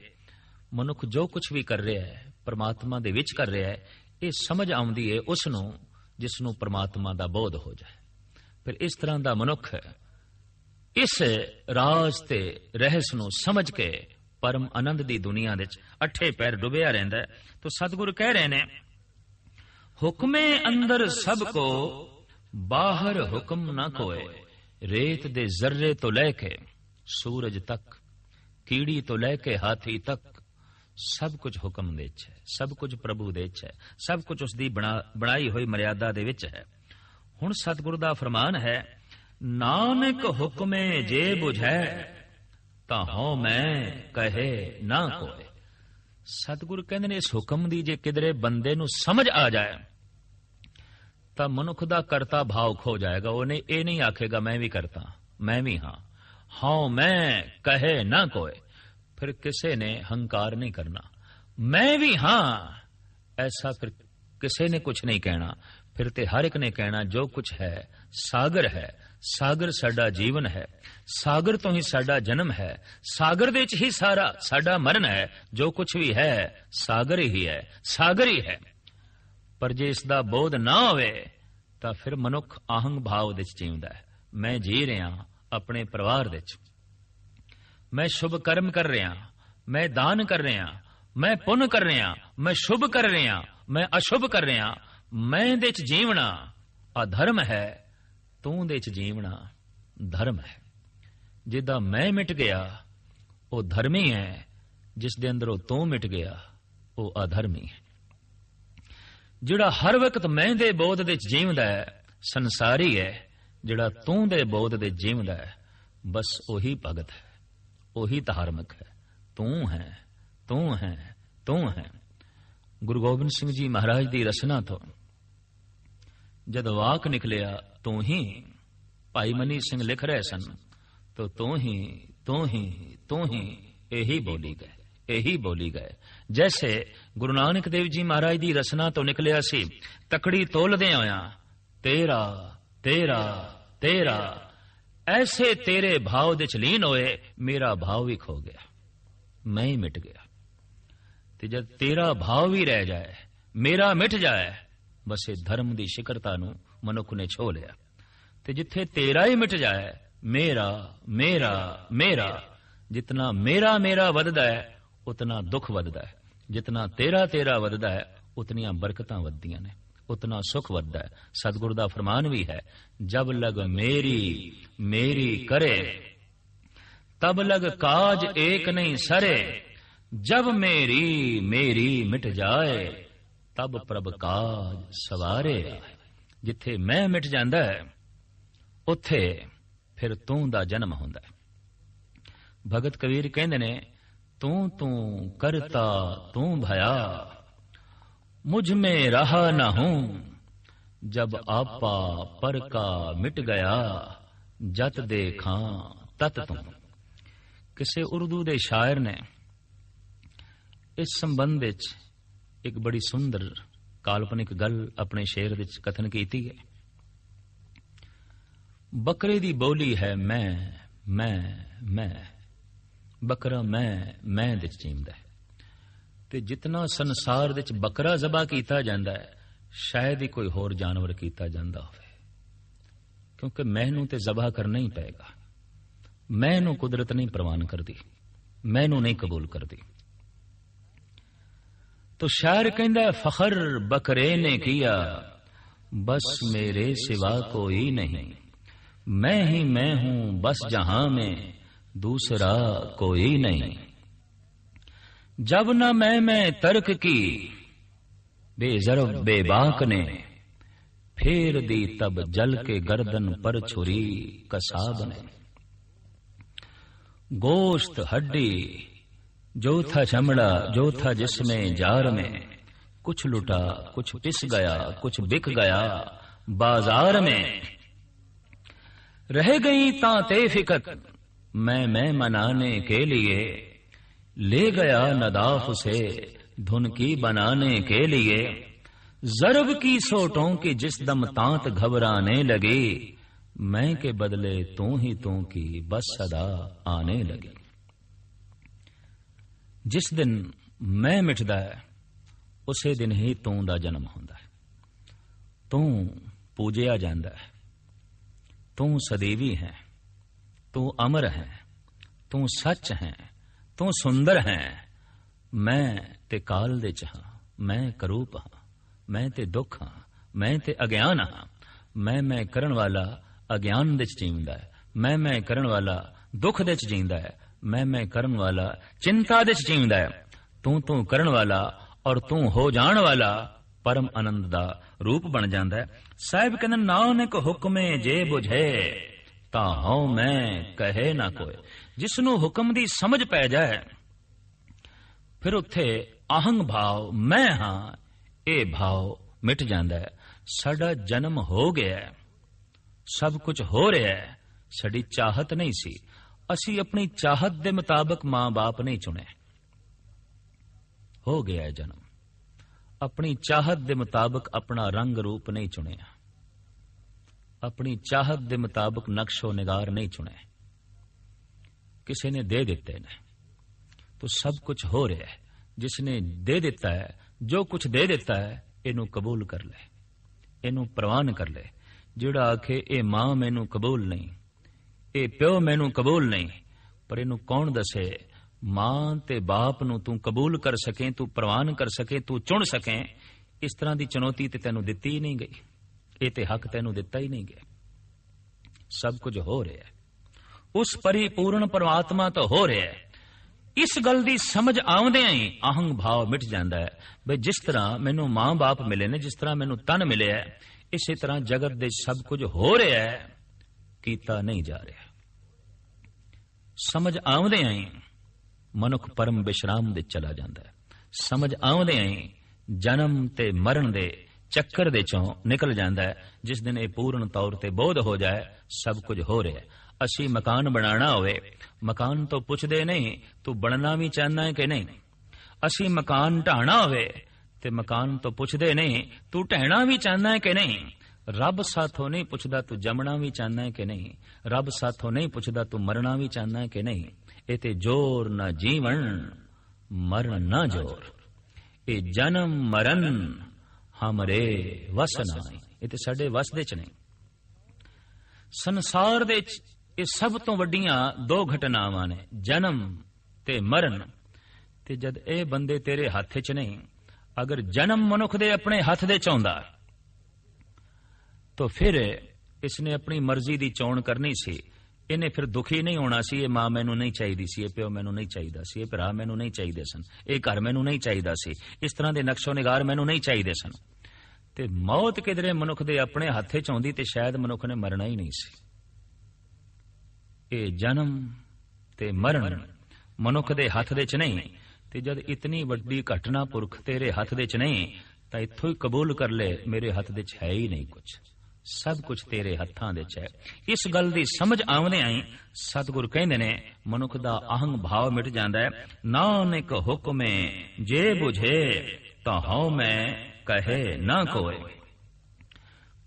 मनुख जो कुछ भी कर रहा है परमात्मा दे विच कर रहा है, ये समझ आउंदी है उसनू जिसनू परमात्मा दा बोध हो जाए। फिर इस तरह दा मनुख इस राज ते रहस नू समझ के परम आनंद दी दुनिया दे अठे पैर डुबिया रहिंदा है। तो सतगुरु कह रहे ने, हुक्मे अंदर सबको, बाहर हुक्म ना कोय। रेत दे जर्रे तो लेके सूरज तक, कीड़ी तो लेके हाथी तक, सब कुछ हुक्म दे च है, सब कुछ प्रभु दे च है, सब कुछ उसदी बनाई हुई मर्यादा दे विच है। हुण सतगुरु दा फरमान है, नानक हुक्मे जे बुझै तां हों मैं कहे ना कोय। सतगुरु कहंदे ने इस हुक्म दी जे किधरे बंदे नू समझ आ जाए तां मनुख दा करता भाव खो जाएगा। उन्हें ये नहीं आखेगा मैं भी करता, मैं भी हां, हाँ मैं कहे ना कोय। फिर किसी ने हंकार नहीं करना, मैं भी हां, ऐसा फिर किसी ने कुछ नहीं कहना। फिर ते हर एक ने कहना जो कुछ है सागर है, सागर साडा जीवन है, सागर तो ही साडा जन्म है, सागर दे विच ही सारा साडा मरण है, जो कुछ भी है सागर ही है, सागर ही है। पर जे इसका बोध ना होवे तां फिर मनुख आहंग भाव दे जीवदा है। मैं जी रहा अपने परिवार दे विच, मैं शुभ कर्म कर रहा, मैं दान कर रहा, मैं पुण्य कर रहा, मैं शुभ कर रहा, मैं अशुभ कर रहा, मैं दे च जीवना अधर्म है, तू दे च जीवना धर्म है। जिदा मैं मिट गया वो धर्मी है, जिस दे अंदरों तू मिट गया वो अधर्मी है। जिहड़ा हर वक्त मैं दे बोध दे च जीवदा है संसारी है, जिहड़ा तू दे बोध दे जीवदा है बस ओही भगत है, ओही धार्मिक है। तू है, तू है, तू है। गुरु गोबिंद सिंह जी महाराज की रचना तो जद वाक निकलिया तू ही, भाई मनी सिंह लिख रहे सन तो तू ही, तू ही, तू ही, यही बोली गए, यही बोली गए। जैसे गुरु नानक देव जी महाराज की रचना तो निकलिया सी तकड़ी तोलदे होया तेरा तेरा तेरा, ऐसे तेरे भाव दे लीन होए मेरा भाव भी खो गया, मैं ही मिट गया। ते जब तेरा भाव भी रह जाए, मेरा मिट जाए, बस ये धर्म की शिखरता नूं मनुख ने छो लिया। ते जिथे तेरा ही मिट जाए, मेरा मेरा मेरा, जितना मेरा मेरा वधदा है उतना दुख वधदा है, जितना तेरा तेरा वधदा है उतनियां बरकतां वधदियां ने, उतना सुख वधदा है। सतगुरु दा फरमान भी है, जब लग मेरी मेरी करे तब लग काज एक नहीं सरे, जब मेरी मेरी मिट जाए तब प्रभ काज सवारे। जिथे मैं मिट जांदा है उत्थे फिर तू दा जन्म हुंदा है। भगत कबीर कहंदे ने तू तू करता तू भया, मुझ में रहा न हूं, जब आपा पर का मिट गया, जत देखा तत तू। किसी उर्दू दे शायर ने इस संबंध विच एक बड़ी सुंदर काल्पनिक गल अपने शेर विच कथन कीती है। बकरे दी बोली है मैं, बकरा मैं दे जींदा है। ते जितना संसार दे बकरा जबा कीता जांदा है शायद ही कोई होर जानवर कीता जांदा होवे, क्योंकि मैनू ते जबा करना ही पेगा। मैनू कुदरत नहीं प्रवान करदी, मैनू नहीं कबूल करदी। तो शायर कहंदा फखर बकरे ने किया, बस मेरे सिवा कोई नहीं, मैं ही मैं हूं बस जहां में, दूसरा कोई नहीं। जब न मैं तर्क की बेजरब बेबाक ने, फेर दी तब जल के गर्दन पर छुरी कसाब ने। गोश्त हड्डी जो था चमड़ा जो था जिसमें जार में, कुछ लुटा कुछ पिस गया कुछ बिक गया बाजार में। रह गई तांते फिकत मैं मनाने के लिए, ले गया नदाफ से धुन की बनाने के लिए। जरब की सोटों की जिस दम तांत घबराने लगी, मैं के बदले तू ही तू की बस सदा आने लगी। जिस दिन मैं मिटदा है उसे दिन ही तू दा जन्म होंदा है। तू पूजिया जांदा है, तू सदैवी है, तू अमर है, तू सच है, तू सुंदर है। मैं ते काल दे च हां, मैं करूप हां, मैं ते दुख हां, मैं ते अज्ञान हां। मैं करन वाला अज्ञान दे च जींदा है, मैं करन वाला दुख दे च जींदा है, मैं करन वाला चिंता दे च जींदा है। तू करन वाला और तू हो जान वाला परम आनंद दा रूप बन जांदा है। साहिब कहंदे नानक हुक्मे जे बुझे, ता हूं मैं कहे ना कोई। जिसनू हुक्म दी समझ पै जाए फिर उत्थे आहंग भाव मैं हां ये भाव मिट जांदा है। साडा जन्म हो गया है, सब कुछ हो रहा है, साडी चाहत नहीं सी। असी अपनी चाहत दे मुताबिक मां बाप नहीं चुने, हो गया है जन्म। अपनी चाहत दे मुताबिक अपना रंग रूप नहीं चुनिया, अपनी चाहत दे मुताबिक नक्शो निगार नहीं चुने, किसी ने दे दिते ने तो सब कुछ हो रहा है। जिसने दे दिता है, जो कुछ दे दिता है, इनू कबूल कर ले, इनू प्रवान कर ले। जिहड़ा आखे ए मां मैनू कबूल नहीं, ए प्यो मैनू कबूल नहीं, पर इनू कौन दसे मां ते बाप नू तू कबूल कर सके, तू प्रवान कर सके, तू चुन सके। इस तरह की चुनौती ते तैनू दिती ही नहीं गई, ये ते हक तैनू दिता ही नहीं गया। सब कुछ हो रहा है, उस परिपूर्ण परमात्मा तो हो रहा है। इस गल दी समझ आउंदियां ही अहंग भाव मिट जाता है। बई जिस तरह मैनू मां बाप मिले ने, जिस तरह मैनू तन मिले है, इसी तरह जगत दे सब कुछ हो रहा है, कीता नहीं जा रहा। समझ आउंदियां ही मनुख परम विश्राम दे चला जाता है। समझ आउंदियां ही जन्म ते मरण दे चक्कर दे चों निकल जाता है। जिस दिन ये पूर्ण तौर ते बोध हो जाए सब कुछ हो रहा है। असी मकान बनाना होवे, मकान तो पुछदे नहीं तू बनना भी चाहना है कि नहीं। असी मकान ढाना होवे ते मकान तो पुछदे नहीं तू ढहना भी चाहना है कि नहीं। रब साथों नहीं पुछदा तू जमना भी चाहना है कि नहीं। रब साथों नहीं पुछदा तू मरना भी चाहना है कि नहीं। ए ते जोर न जीवन, मरण न जोर, ए जन्म मरण हमरे वस नाई। ये ते साडे वस दे च नहीं। संसार दे ये सब तो वड्डियां दो घटनावां ने, जन्म ते मरण। ते जद ए बंदे तेरे हथ च नहीं, अगर जन्म मनुख दे अपने हथ दे चौंदा तो फिर इसने अपनी मर्जी दी चोण करनी सी। इन्हें फिर दुखी नहीं होना सी, ये मां मैनू नहीं चाहिदी सी, ये प्यो मैनू नहीं चाहिदा सी, ये भरा मैनू नहीं चाहिदे सन, ये घर मैनू नहीं चाहिदा सी, इस तरह दे नक्शो निगार मैनू नहीं चाहिदे सन। ते मौत किधरे मनुख दे अपने हथे च आउंदी ते शायद मनुख ने मरना ही नहीं सी। ये जन्म ते मरण मनुख दे हथ दे च नहीं। ते जद इतनी वड्डी घटना पुरख तेरे हथ दे च नहीं तां इत्थों ही कबूल कर ले मेरे हथ दे च है ही नहीं कुछ, सब कुछ तेरे हत्थां दे च है। इस गल दी समझ आउंदियां ही सतगुर कहंदे ने मनुख दा अहंग भाव मिट जांदा है। नानक हुक्मे जे बुझे तां हਉ मैं कहे ना कोय।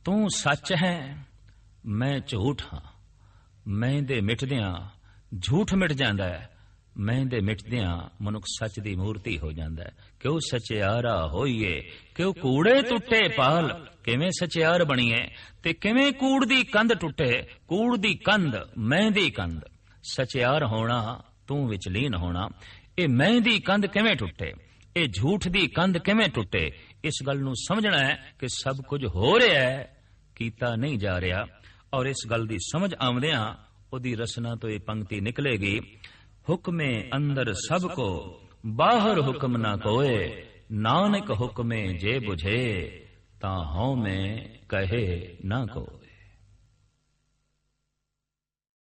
तू सच है मैं झूठ हां, मैं दे मिटदियां झूठ मिट जांदा है, मैं दे मिटदियां मनुख सच दी मूर्ति हो जांदा है। क्यों सचियारा होइए क्यों कूड़े टुटे पाल। किवें सचियार बणीए ते किवें कूड़ दी कंध टुटे। कूड़ दी कंध मैं दी कंध, सचियार होना तू विच लीन होना। ए मैं दी कंध किवें टुटे, ए झूठ दी कंध किवें टुटे। इस गल नूं समझना है कि सब कुछ हो रहा है, कीता नहीं जा रहा। और इस गल दी समझ आउंदियां ओदी रसना तो ये पंक्ति निकलेगी। हुक्मे अंदर सबको बाहर हुक्म ना कोए। नानक हुक्मे जे बुझे तां हਉ मैं कहे ना कोय।